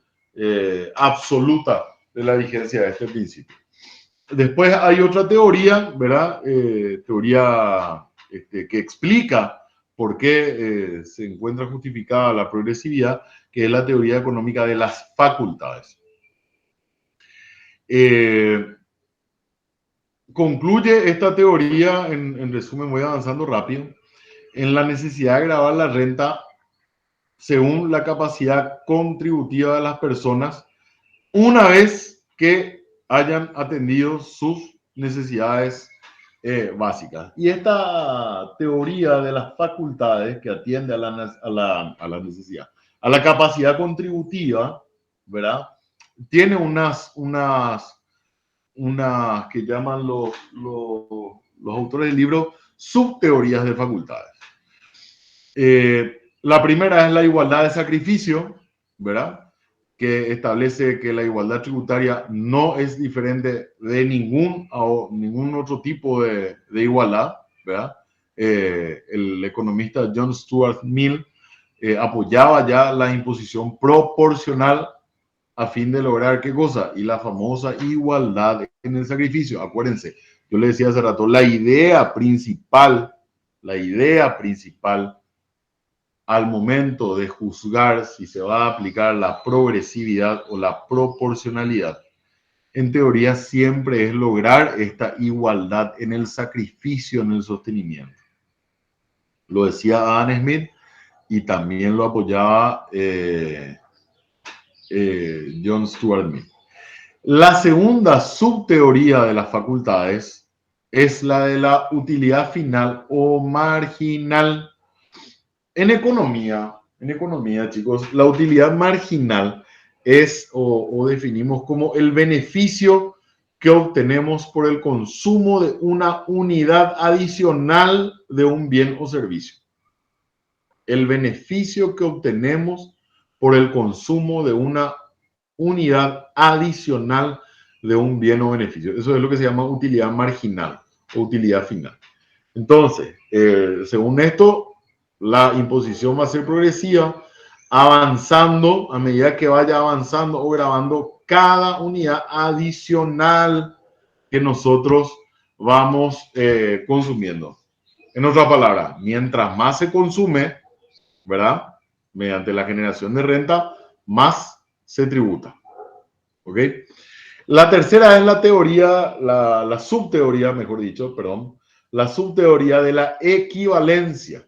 absoluta de la vigencia de este principio. Después hay otra teoría, ¿verdad? Teoría que explica por qué se encuentra justificada la progresividad, que es la teoría económica de las facultades. Concluye esta teoría, en resumen, voy avanzando rápido, en la necesidad de grabar la renta según la capacidad contributiva de las personas una vez que hayan atendido sus necesidades básicas. Y esta teoría de las facultades que atiende a la necesidad, a la capacidad contributiva, ¿verdad? Tiene unas que llaman los autores del libro subteorías de facultades. La primera es la igualdad de sacrificio, ¿verdad? Que establece que la igualdad tributaria no es diferente de ningún otro tipo de igualdad, ¿verdad? El economista John Stuart Mill apoyaba ya la imposición proporcional a fin de lograr ¿qué cosa? Y la famosa igualdad en el sacrificio. Acuérdense, yo le decía hace rato, la idea principal al momento de juzgar si se va a aplicar la progresividad o la proporcionalidad, en teoría siempre es lograr esta igualdad en el sacrificio, en el sostenimiento. Lo decía Adam Smith y también lo apoyaba John Stuart Mill. La segunda subteoría de las facultades es la de la utilidad final o marginal. En economía, chicos, la utilidad marginal es o definimos como el beneficio que obtenemos por el consumo de una unidad adicional de un bien o servicio. El beneficio que obtenemos por el consumo de una unidad adicional de un bien o beneficio. Eso es lo que se llama utilidad marginal o utilidad final. Entonces, según esto, la imposición va a ser progresiva, avanzando a medida que vaya avanzando o grabando cada unidad adicional que nosotros vamos consumiendo. En otras palabras, mientras más se consume, ¿verdad? Mediante la generación de renta, más se tributa. ¿Ok? La tercera es la teoría, la subteoría, mejor dicho, perdón, la subteoría de la equivalencia.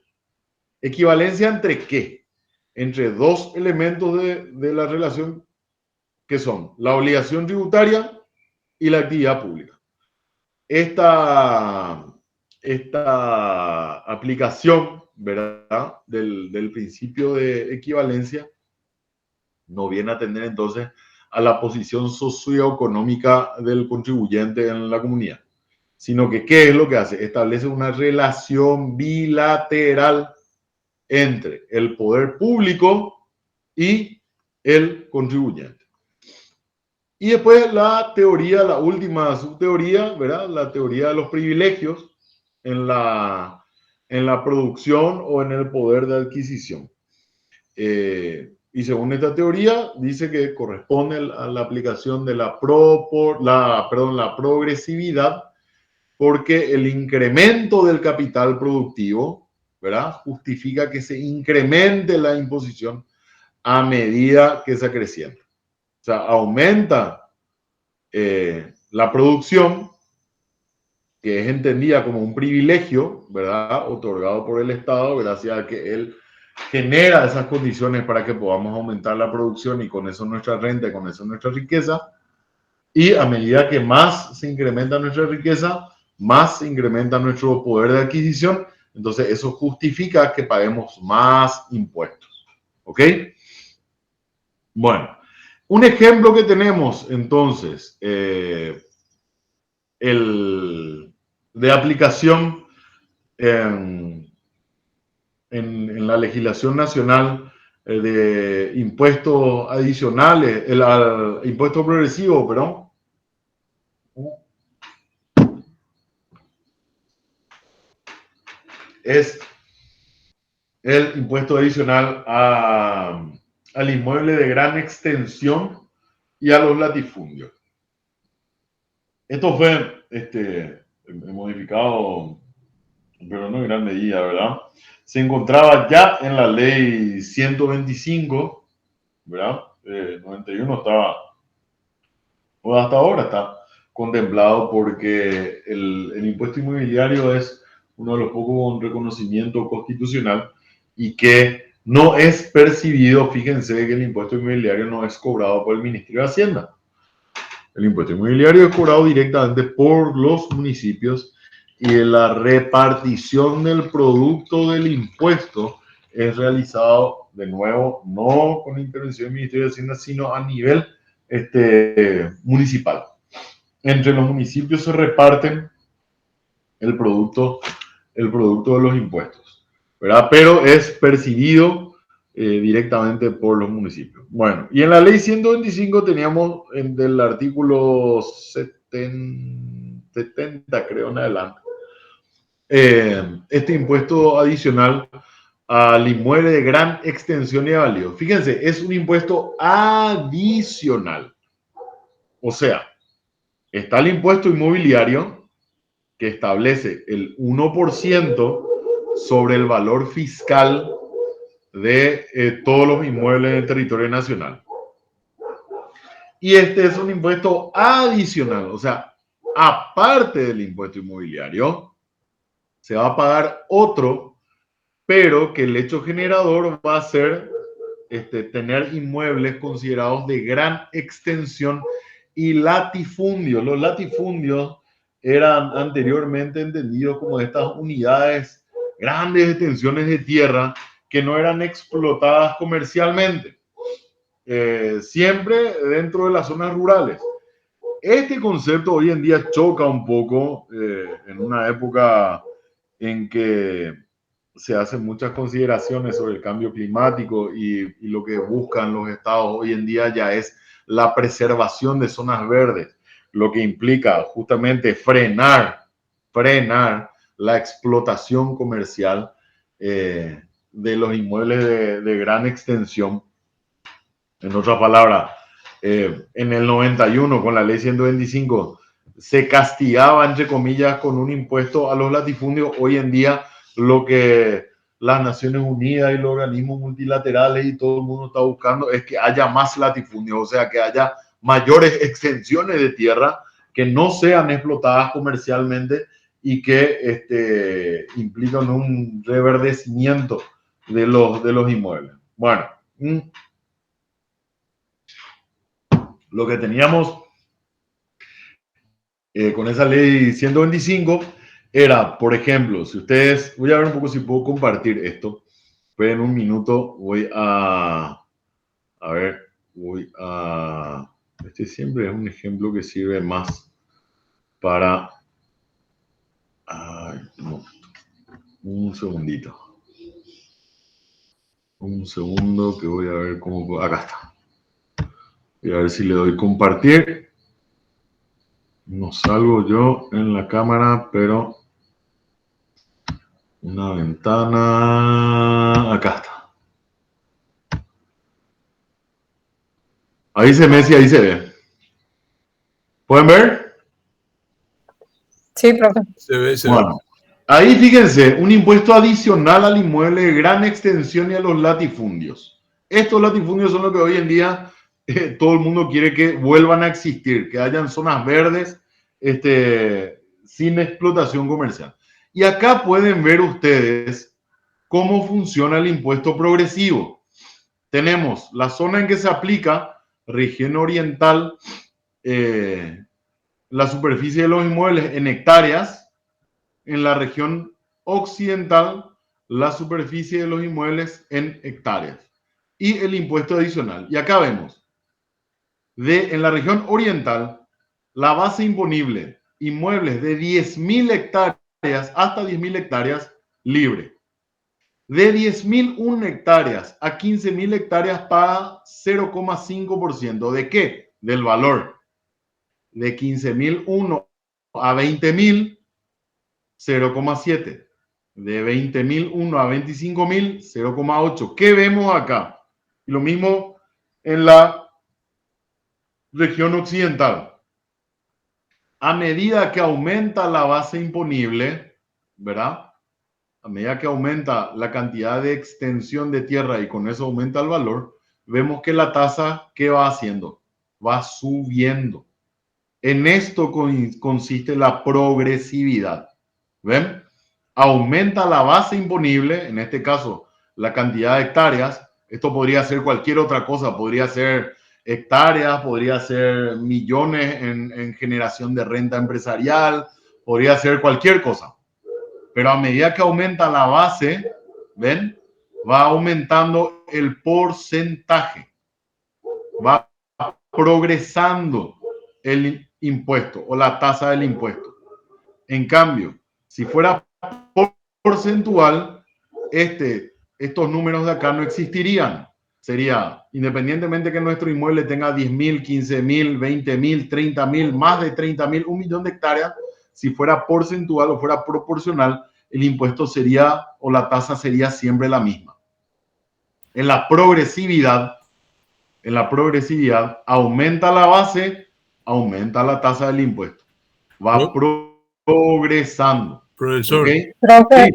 ¿Equivalencia entre qué? Entre dos elementos de la relación que son la obligación tributaria y la actividad pública. Esta aplicación, ¿verdad? Del principio de equivalencia no viene a atender entonces a la posición socioeconómica del contribuyente en la comunidad, sino que ¿qué es lo que hace? Establece una relación bilateral entre el poder público y el contribuyente. Y después la teoría, la última subteoría, ¿verdad? La teoría de los privilegios en la producción o en el poder de adquisición. Y según esta teoría, dice que corresponde a la aplicación de la progresividad, porque el incremento del capital productivo, ¿verdad? Justifica que se incremente la imposición a medida que se acrecienta. O sea, aumenta la producción, que es entendida como un privilegio, ¿verdad? Otorgado por el Estado, gracias a que él genera esas condiciones para que podamos aumentar la producción y con eso nuestra renta y con eso nuestra riqueza. Y a medida que más se incrementa nuestra riqueza, más se incrementa nuestro poder de adquisición. Entonces eso justifica que paguemos más impuestos. ¿Ok? Bueno, un ejemplo que tenemos entonces de aplicación en la legislación nacional de impuestos adicionales, el impuesto progresivo, perdón. Es el impuesto adicional al inmueble de gran extensión y a los latifundios. Esto fue modificado, pero no en gran medida, ¿verdad? Se encontraba ya en la ley 125 ¿verdad? 91 estaba, o hasta ahora está contemplado porque el impuesto inmobiliario es uno de los pocos con reconocimiento constitucional y que no es percibido. Fíjense que el impuesto inmobiliario no es cobrado por el Ministerio de Hacienda. El impuesto inmobiliario es cobrado directamente por los municipios y la repartición del producto del impuesto es realizado, de nuevo, no con intervención del Ministerio de Hacienda, sino a nivel municipal. Entre los municipios se reparten el producto de los impuestos, ¿verdad? Pero es percibido directamente por los municipios. Bueno, y en la ley 125 teníamos del artículo 70, creo, en adelante, este impuesto adicional al inmueble de gran extensión y valio. Fíjense, es un impuesto adicional. O sea, está el impuesto inmobiliario que establece el 1% sobre el valor fiscal de todos los inmuebles en el territorio nacional. Y este es un impuesto adicional, o sea, aparte del impuesto inmobiliario, se va a pagar otro, pero que el hecho generador va a ser tener inmuebles considerados de gran extensión y latifundios. Los latifundios eran anteriormente entendidos como estas unidades, grandes extensiones de tierra que no eran explotadas comercialmente, siempre dentro de las zonas rurales. Este concepto hoy en día choca un poco en una época en que se hacen muchas consideraciones sobre el cambio climático y lo que buscan los estados hoy en día ya es la preservación de zonas verdes, lo que implica justamente frenar la explotación comercial de los inmuebles de gran extensión. En otras palabras, en el 91 con la ley 125 se castigaba, entre comillas, con un impuesto a los latifundios. Hoy en día lo que las Naciones Unidas y los organismos multilaterales y todo el mundo está buscando es que haya más latifundios, o sea, que haya mayores extensiones de tierra que no sean explotadas comercialmente y que implican un reverdecimiento de los inmuebles. Bueno, lo que teníamos con esa ley 125 era, por ejemplo, si ustedes, voy a ver un poco si puedo compartir esto, pero en un minuto voy a ver, este siempre es un ejemplo que sirve más para, no, un segundito, un segundo que voy a ver cómo, acá está, voy a ver si le doy compartir. No salgo yo en la cámara, pero una ventana. Acá está. Ahí se me, ahí se ve. ¿Pueden ver? Sí, profe. Se ve. Bueno, ahí fíjense, un impuesto adicional al inmueble de gran extensión y a los latifundios. Estos latifundios son los que hoy en día todo el mundo quiere que vuelvan a existir, que hayan zonas verdes sin explotación comercial. Y acá pueden ver ustedes cómo funciona el impuesto progresivo. Tenemos la zona en que se aplica, región oriental, la superficie de los inmuebles en hectáreas. En la región occidental, la superficie de los inmuebles en hectáreas. Y el impuesto adicional. Y acá vemos, en la región oriental, la base imponible, inmuebles de 10.000 hectáreas hasta 10.000 hectáreas libre. De 10.001 hectáreas a 15.000 hectáreas paga 0,5%. ¿De qué? Del valor. De 15.001 a 20.000, 0,7. De 20.001 a 25.000, 0,8. ¿Qué vemos acá? Y lo mismo en la región occidental. A medida que aumenta la base imponible, ¿verdad? A medida que aumenta la cantidad de extensión de tierra y con eso aumenta el valor, vemos que la tasa, ¿qué va haciendo? Va subiendo. En esto consiste la progresividad. ¿Ven? Aumenta la base imponible, en este caso la cantidad de hectáreas. Esto podría ser cualquier otra cosa, podría ser hectáreas, podría ser millones en generación de renta empresarial, podría ser cualquier cosa. Pero a medida que aumenta la base, ¿ven? Va aumentando el porcentaje, va progresando el impuesto o la tasa del impuesto. En cambio, si fuera porcentual, estos números de acá no existirían. Sería, independientemente que nuestro inmueble tenga 10.000, 15.000, 20.000, 30.000, más de 30.000, 1.000.000 de hectáreas, si fuera porcentual o fuera proporcional, el impuesto sería o la tasa sería siempre la misma. En la progresividad, aumenta la base, aumenta la tasa del impuesto. Va progresando. Profesor, ¿Okay? Profe, Sí,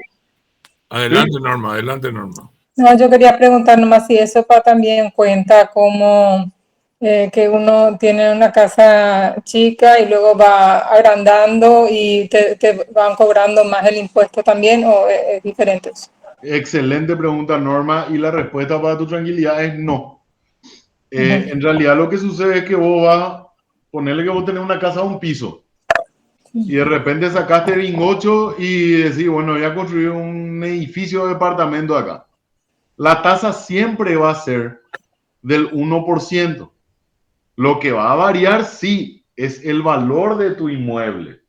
adelante, sí. Norma, adelante, Norma. no, yo quería preguntar nomás si eso también cuenta como que uno tiene una casa chica y luego va agrandando y te van cobrando más el impuesto también, o es diferente eso. Excelente pregunta, Norma, y la respuesta para tu tranquilidad es no. Ujú. En realidad lo que sucede es que vos vas a ponerle que vos tenés una casa a un piso y de repente sacaste BIN 8 y decís, bueno, voy a construir un edificio de departamento acá. La tasa siempre va a ser del 1%. Lo que va a variar, sí, es el valor de tu inmueble.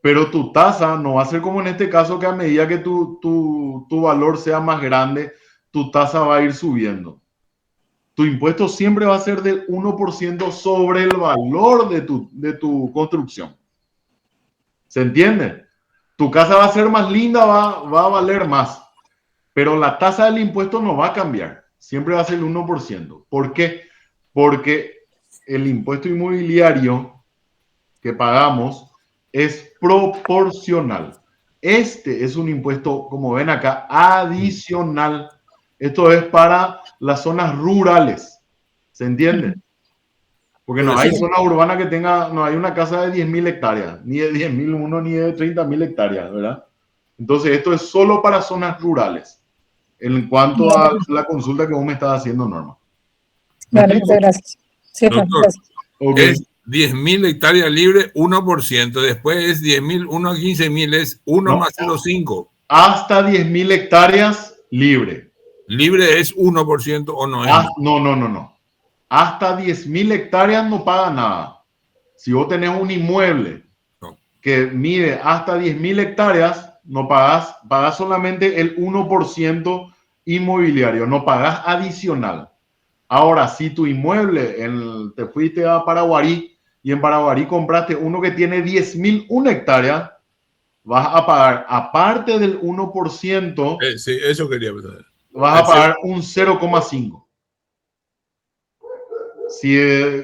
Pero tu tasa no va a ser como en este caso, que a medida que tu valor sea más grande, tu tasa va a ir subiendo. Tu impuesto siempre va a ser del 1% sobre el valor de tu construcción. ¿Se entiende? Tu casa va a ser más linda, va a valer más, pero la tasa del impuesto no va a cambiar. Siempre va a ser el 1%. ¿Por qué? Porque el impuesto inmobiliario que pagamos es proporcional. Este es un impuesto, como ven acá, adicional. Esto es para las zonas rurales. ¿Se entiende? Porque no hay Profesor, zona urbana que tenga, no hay una casa de 10.000 hectáreas, ni de 10.001, ni de 30.000 hectáreas, ¿verdad? Entonces, esto es solo para zonas rurales, en cuanto a la consulta que vos me estás haciendo, Norma. ¿Me Vale, explico? muchas gracias. Sí, profe, doctor, gracias. Ok. es 10.000 hectáreas libres, 1%. Después es 10.000, 1 a 15.000 es 1 No, más 0,5. hasta 10.000 hectáreas libre. ¿Libre es 1% o no es? No. Hasta 10.000 hectáreas no paga nada. Si vos tenés un inmueble No. que mide hasta 10.000 hectáreas, no pagás solamente el 1% inmobiliario, no pagás adicional. Ahora, si tu inmueble, te fuiste a Paraguarí y en Paraguarí compraste uno que tiene 10.001 hectáreas, vas a pagar, aparte del 1%, Sí, eso quería saber. vas a pagar un 0,5. Si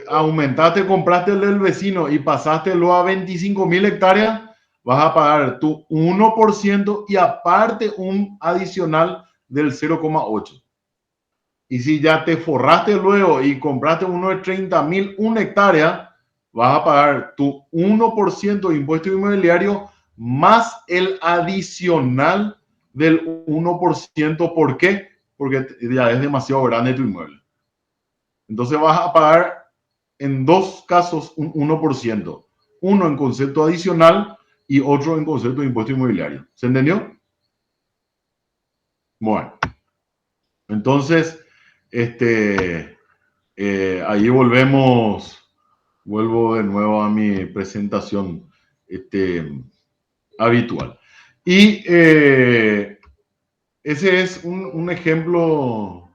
aumentaste, compraste el del vecino y pasaste lo a 25.000 hectáreas, vas a pagar tu 1% y aparte un adicional del 0,8. Y si ya te forraste luego y compraste uno de 30.001 hectárea, vas a pagar tu 1% de impuesto inmobiliario más el adicional del 1%. ¿Por qué? Porque ya es demasiado grande tu inmueble. Entonces vas a pagar en dos casos un 1%. Uno en concepto adicional y otro en concepto de impuesto inmobiliario. ¿Se entendió? Bueno, entonces, ahí vuelvo de nuevo a mi presentación habitual. Y ese es un ejemplo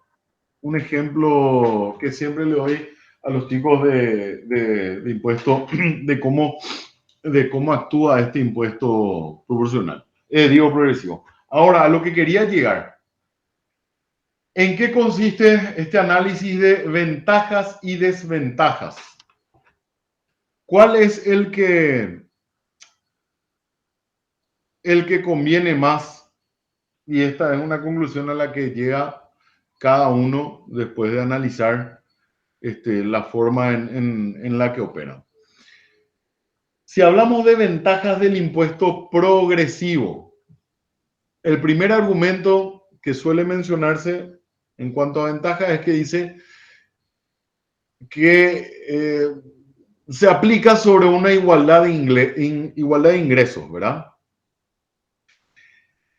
que siempre le doy a los chicos de impuesto, de cómo actúa este impuesto proporcional, progresivo. Ahora, a lo que quería llegar, ¿en qué consiste este análisis de ventajas y desventajas? ¿Cuál es el que conviene más? Y esta es una conclusión a la que llega cada uno después de analizar la forma en la que operan. Si hablamos de ventajas del impuesto progresivo, el primer argumento que suele mencionarse en cuanto a ventajas es que dice que se aplica sobre una igualdad de ingresos, ¿verdad?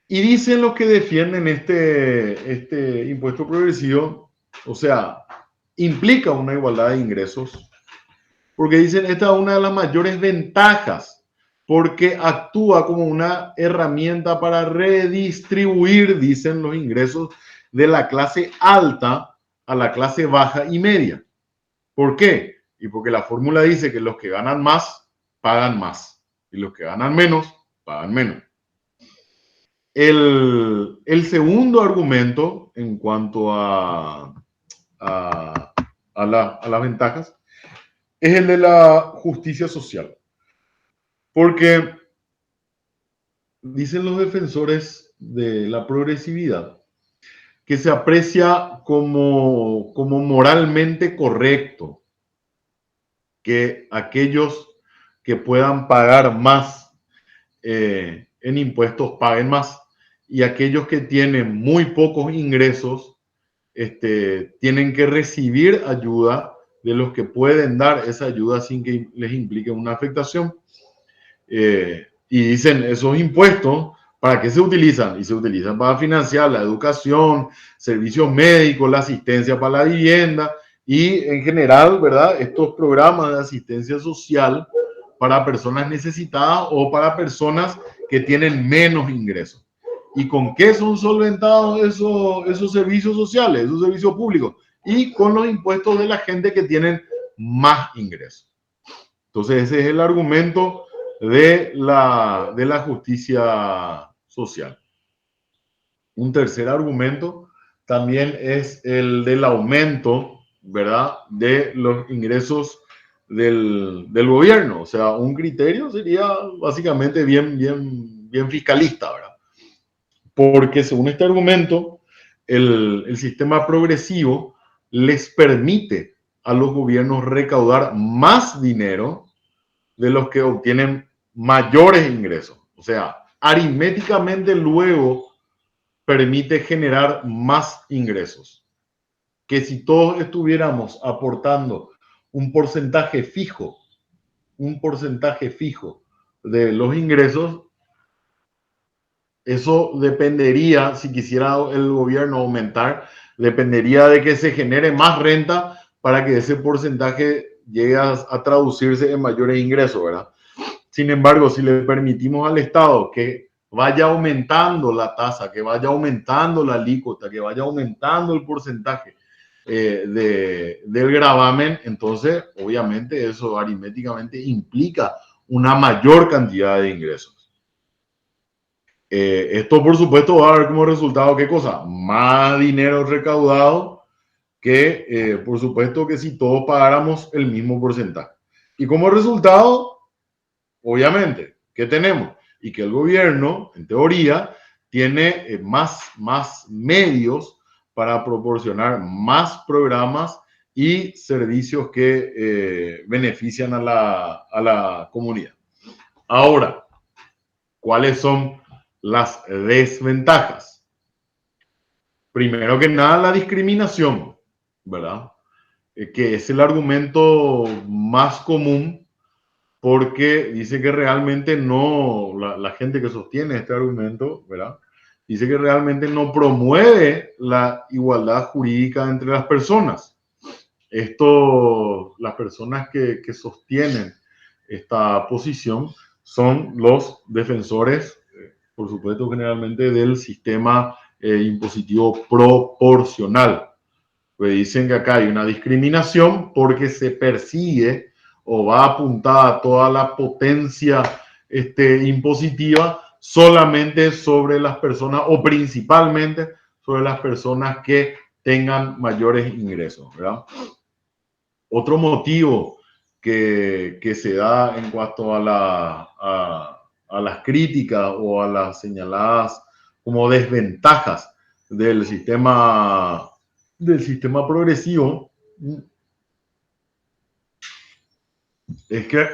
Y dicen los que defienden este impuesto progresivo, o sea, implica una igualdad de ingresos, porque dicen esta es una de las mayores ventajas, porque actúa como una herramienta para redistribuir, dicen, los ingresos de la clase alta a la clase baja y media. ¿Por qué? Y porque la fórmula dice que los que ganan más, pagan más, y los que ganan menos, pagan menos. El segundo argumento en cuanto a las ventajas es el de la justicia social. Porque dicen los defensores de la progresividad que se aprecia como moralmente correcto que aquellos que puedan pagar más en impuestos paguen más, y aquellos que tienen muy pocos ingresos tienen que recibir ayuda de los que pueden dar esa ayuda sin que les implique una afectación. Y dicen, esos impuestos, ¿para qué se utilizan? Y se utilizan para financiar la educación, servicios médicos, la asistencia para la vivienda y en general, ¿verdad? Estos programas de asistencia social para personas necesitadas o para personas que tienen menos ingresos. ¿Y con qué son solventados esos servicios sociales, esos servicios públicos? Y con los impuestos de la gente que tienen más ingresos. Entonces ese es el argumento de la justicia social. Un tercer argumento también es el del aumento, ¿verdad?, de los ingresos del gobierno. O sea, un criterio sería básicamente bien fiscalista, ¿verdad? Porque según este argumento, el sistema progresivo les permite a los gobiernos recaudar más dinero de los que obtienen mayores ingresos. O sea, aritméticamente luego permite generar más ingresos. Que si todos estuviéramos aportando un porcentaje fijo de los ingresos, eso dependería, si quisiera el gobierno aumentar, dependería de que se genere más renta para que ese porcentaje llegue a traducirse en mayores ingresos, ¿verdad? Sin embargo, si le permitimos al Estado que vaya aumentando la tasa, que vaya aumentando la alícuota, que vaya aumentando el porcentaje del gravamen, entonces obviamente eso aritméticamente implica una mayor cantidad de ingresos. Esto por supuesto va a dar como resultado, ¿qué cosa? Más dinero recaudado que por supuesto que si todos pagáramos el mismo porcentaje. Y como resultado, obviamente, ¿qué tenemos? Y que el gobierno, en teoría, tiene más medios para proporcionar más programas y servicios que benefician a la comunidad. Ahora, ¿cuáles son las desventajas? Primero que nada, la discriminación, ¿verdad? Que es el argumento más común, porque dice que realmente no, la gente que sostiene este argumento, ¿verdad?, dice que realmente no promueve la igualdad jurídica entre las personas. Las personas que sostienen esta posición son los defensores, por supuesto, generalmente del sistema impositivo proporcional. Pues dicen que acá hay una discriminación porque se persigue o va apuntada toda la potencia impositiva solamente sobre las personas, o principalmente sobre las personas que tengan mayores ingresos, ¿verdad? Otro motivo que se da en cuanto a las críticas o a las señaladas como desventajas del sistema del sistema progresivo es que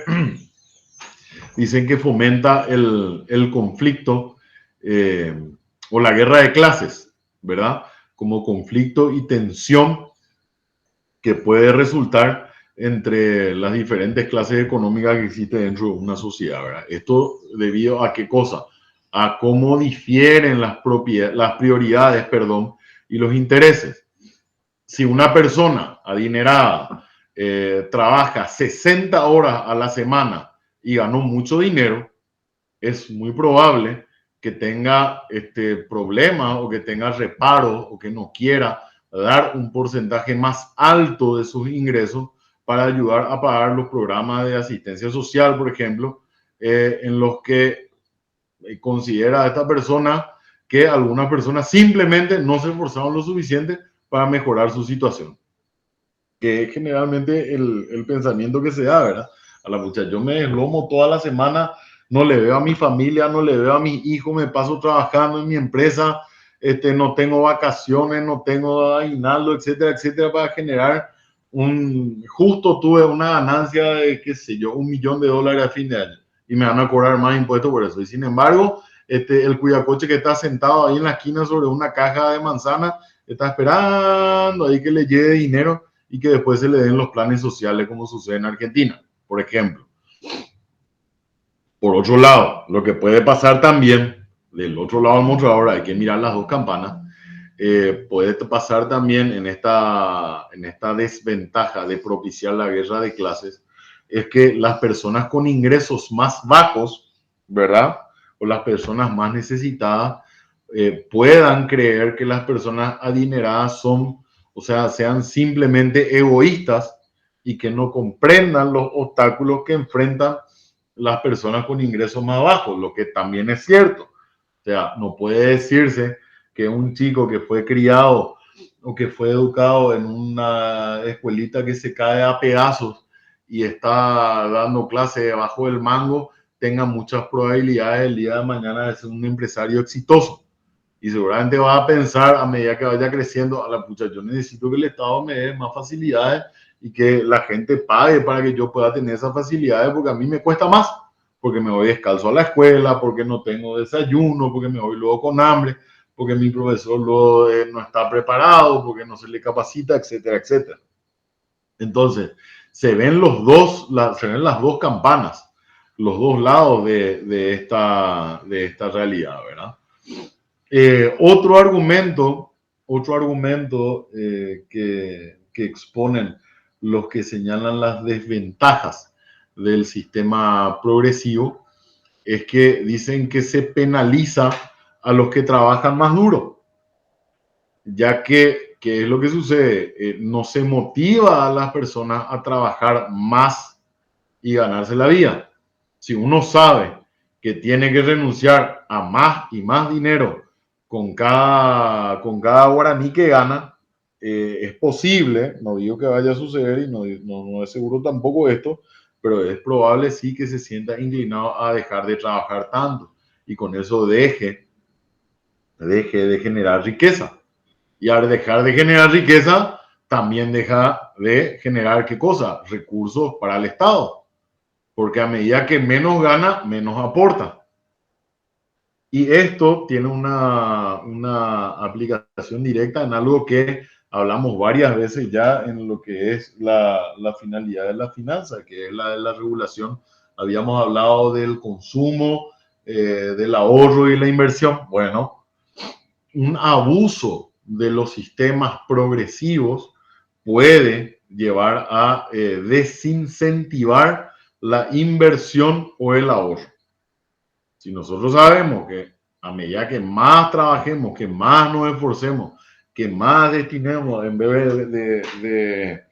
dicen que fomenta el conflicto o la guerra de clases, ¿verdad? Como conflicto y tensión que puede resultar entre las diferentes clases económicas que existen dentro de una sociedad, ¿verdad? Esto debido a qué cosa? A cómo difieren las prioridades, y los intereses. Si una persona adinerada trabaja 60 horas a la semana y ganó mucho dinero, es muy probable que tenga problemas o que tenga reparos o que no quiera dar un porcentaje más alto de sus ingresos para ayudar a pagar los programas de asistencia social, por ejemplo, en los que considera a esta persona que algunas personas simplemente no se esforzaron lo suficiente para mejorar su situación. Que es generalmente el pensamiento que se da, ¿verdad? A la muchacha, yo me deslomo toda la semana, no le veo a mi familia, no le veo a mis hijos, me paso trabajando en mi empresa, no tengo vacaciones, no tengo aguinaldo, etcétera, etcétera, para generar justo tuve una ganancia de, qué sé yo, $1.000.000 a fin de año y me van a cobrar más impuestos por eso. Y sin embargo, el cuidacoche que está sentado ahí en la esquina sobre una caja de manzana está esperando ahí que le llegue dinero y que después se le den los planes sociales como sucede en Argentina, por ejemplo. Por otro lado, lo que puede pasar también, del otro lado del mostrador, hay que mirar las dos campanas, puede pasar también en esta desventaja de propiciar la guerra de clases, es que las personas con ingresos más bajos, ¿verdad? O las personas más necesitadas, puedan creer que las personas adineradas sean simplemente egoístas y que no comprendan los obstáculos que enfrentan las personas con ingresos más bajos, lo que también es cierto. O sea, no puede decirse que un chico que fue criado o que fue educado en una escuelita que se cae a pedazos y está dando clase debajo del mango tenga muchas probabilidades el día de mañana de ser un empresario exitoso. Y seguramente va a pensar a medida que vaya creciendo, a la pucha, yo necesito que el Estado me dé más facilidades y que la gente pague para que yo pueda tener esas facilidades, porque a mí me cuesta más, porque me voy descalzo a la escuela, porque no tengo desayuno, porque me voy luego con hambre, porque mi profesor luego no está preparado, porque no se le capacita, etcétera, etcétera. Entonces, se ven las dos campanas, los dos lados de esta realidad, ¿verdad? Otro argumento que exponen los que señalan las desventajas del sistema progresivo es que dicen que se penaliza a los que trabajan más duro, ya que, ¿qué es lo que sucede? No se motiva a las personas a trabajar más y ganarse la vida. Si uno sabe que tiene que renunciar a más y más dinero con cada guaraní que gana, es posible, no digo que vaya a suceder y no es seguro tampoco esto, pero es probable sí que se sienta inclinado a dejar de trabajar tanto y con eso deje de generar riqueza. Y al dejar de generar riqueza, también deja de generar, ¿qué cosa? Recursos para el Estado. Porque a medida que menos gana, menos aporta. Y esto tiene una aplicación directa en algo que hablamos varias veces ya en lo que es la finalidad de la finanza, que es la de la regulación. Habíamos hablado del consumo, del ahorro y la inversión. Bueno, un abuso de los sistemas progresivos puede llevar a desincentivar la inversión o el ahorro. Si nosotros sabemos que a medida que más trabajemos, que más nos esforcemos, que más destinemos, en vez de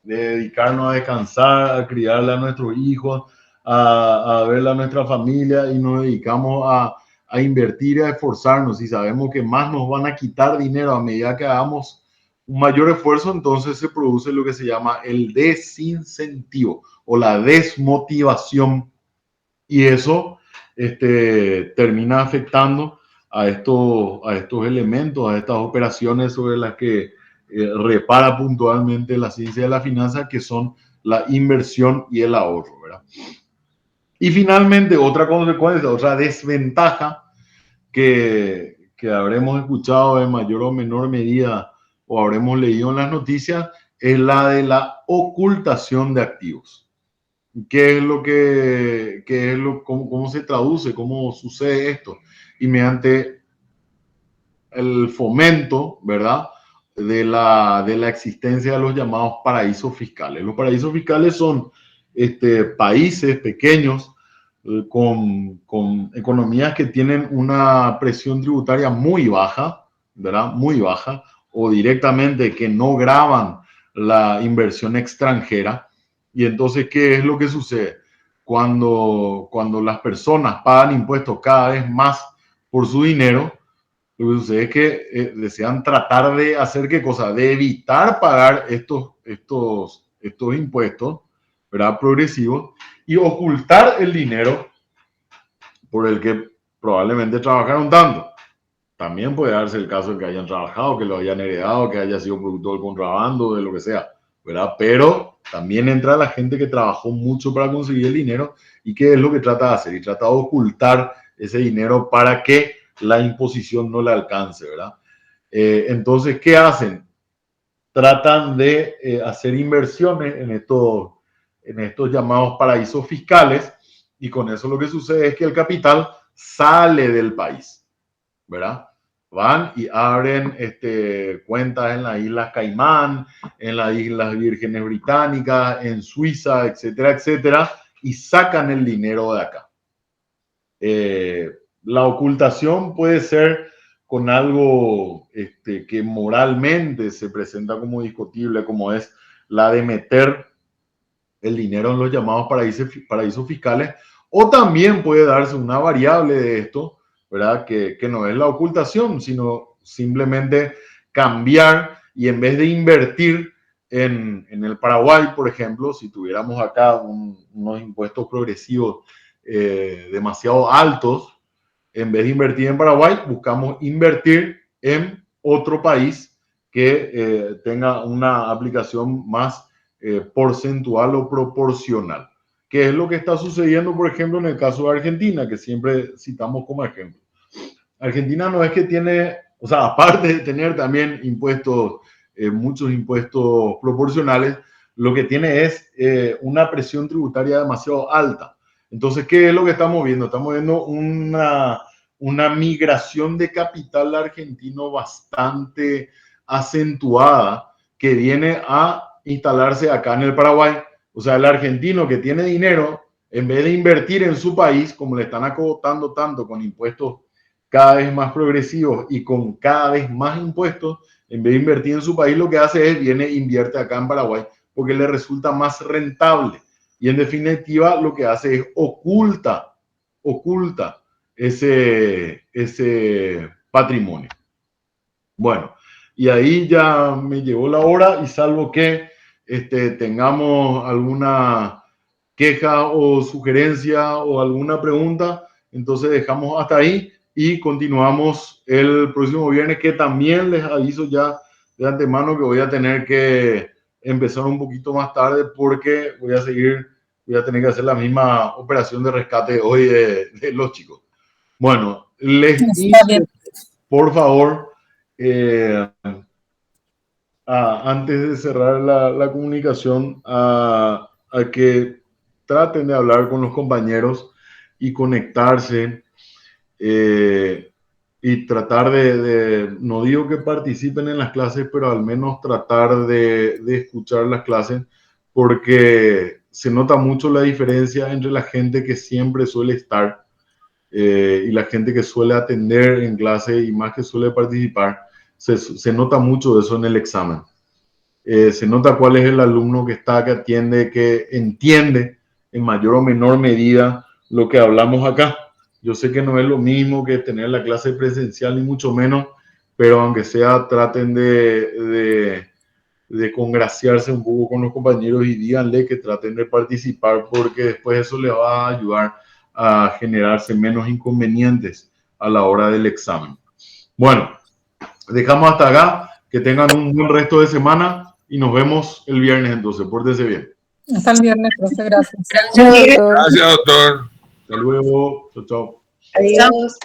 dedicarnos a descansar, a criarle a nuestros hijos, a verle a nuestra familia y nos dedicamos a invertir y a esforzarnos y sabemos que más nos van a quitar dinero a medida que hagamos un mayor esfuerzo, entonces se produce lo que se llama el desincentivo o la desmotivación y eso termina afectando a estos elementos, a estas operaciones sobre las que repara puntualmente la ciencia de la finanza, que son la inversión y el ahorro, ¿verdad? Y finalmente, otra consecuencia, otra desventaja que habremos escuchado en mayor o menor medida o habremos leído en las noticias, es la de la ocultación de activos. ¿Qué es lo cómo se traduce, cómo sucede esto? Y mediante el fomento, ¿verdad?, de la existencia de los llamados paraísos fiscales. Los paraísos fiscales son países pequeños con economías que tienen una presión tributaria muy baja, ¿verdad? Muy baja, o directamente que no gravan la inversión extranjera. Y entonces, ¿qué es lo que sucede? Cuando las personas pagan impuestos cada vez más por su dinero, lo que sucede es que desean tratar de hacer qué cosa, de evitar pagar estos impuestos, ¿verdad?, progresivos, y ocultar el dinero por el que probablemente trabajaron tanto. También puede darse el caso de que hayan trabajado, que lo hayan heredado, que haya sido producto del contrabando, de lo que sea, ¿verdad? Pero también entra la gente que trabajó mucho para conseguir el dinero y qué es lo que trata de hacer, y trata de ocultar ese dinero para que la imposición no le alcance, ¿verdad? Entonces, ¿qué hacen? Tratan de hacer inversiones en estos llamados paraísos fiscales, y con eso lo que sucede es que el capital sale del país, ¿verdad? Van y abren cuentas en las Islas Caimán, en las Islas Vírgenes Británicas, en Suiza, etcétera, etcétera, y sacan el dinero de acá. La ocultación puede ser con algo que moralmente se presenta como discutible, como es la de meter el dinero en los llamados paraísos fiscales, o también puede darse una variable de esto, ¿verdad?, que no es la ocultación, sino simplemente cambiar, y en vez de invertir en el Paraguay, por ejemplo, si tuviéramos acá unos impuestos progresivos demasiado altos, en vez de invertir en Paraguay, buscamos invertir en otro país que tenga una aplicación más porcentual o proporcional. ¿Qué es lo que está sucediendo, por ejemplo, en el caso de Argentina, que siempre citamos como ejemplo? Argentina no es que tiene, o sea, aparte de tener también impuestos, muchos impuestos proporcionales, lo que tiene es una presión tributaria demasiado alta. Entonces, ¿qué es lo que estamos viendo? Estamos viendo una migración de capital argentino bastante acentuada que viene a instalarse acá en el Paraguay. O sea, el argentino que tiene dinero, en vez de invertir en su país, como le están acotando tanto con impuestos cada vez más progresivos y con cada vez más impuestos, en vez de invertir en su país, lo que hace es viene e invierte acá en Paraguay porque le resulta más rentable. Y en definitiva lo que hace es oculta ese patrimonio. Bueno, y ahí ya me llegó la hora, y salvo que tengamos alguna queja o sugerencia o alguna pregunta, entonces dejamos hasta ahí y continuamos el próximo viernes, que también les aviso ya de antemano que voy a tener que empezar un poquito más tarde porque voy a tener que hacer la misma operación de rescate hoy de los chicos. Bueno, les pido, por favor, antes de cerrar la comunicación, a que traten de hablar con los compañeros y conectarse, y tratar no digo que participen en las clases, pero al menos tratar de escuchar las clases, porque se nota mucho la diferencia entre la gente que siempre suele estar y la gente que suele atender en clase y más que suele participar. Se nota mucho eso en el examen. Se nota cuál es el alumno que está, que atiende, que entiende en mayor o menor medida lo que hablamos acá. Yo sé que no es lo mismo que tener la clase presencial, ni mucho menos, pero aunque sea, traten de congraciarse un poco con los compañeros y díganle que traten de participar, porque después eso les va a ayudar a generarse menos inconvenientes a la hora del examen. Bueno, dejamos hasta acá. Que tengan un buen resto de semana y nos vemos el viernes entonces. Pórtense bien. Hasta el viernes, profe. Gracias. Gracias, doctor. Hasta luego. Chao, chao. Adiós.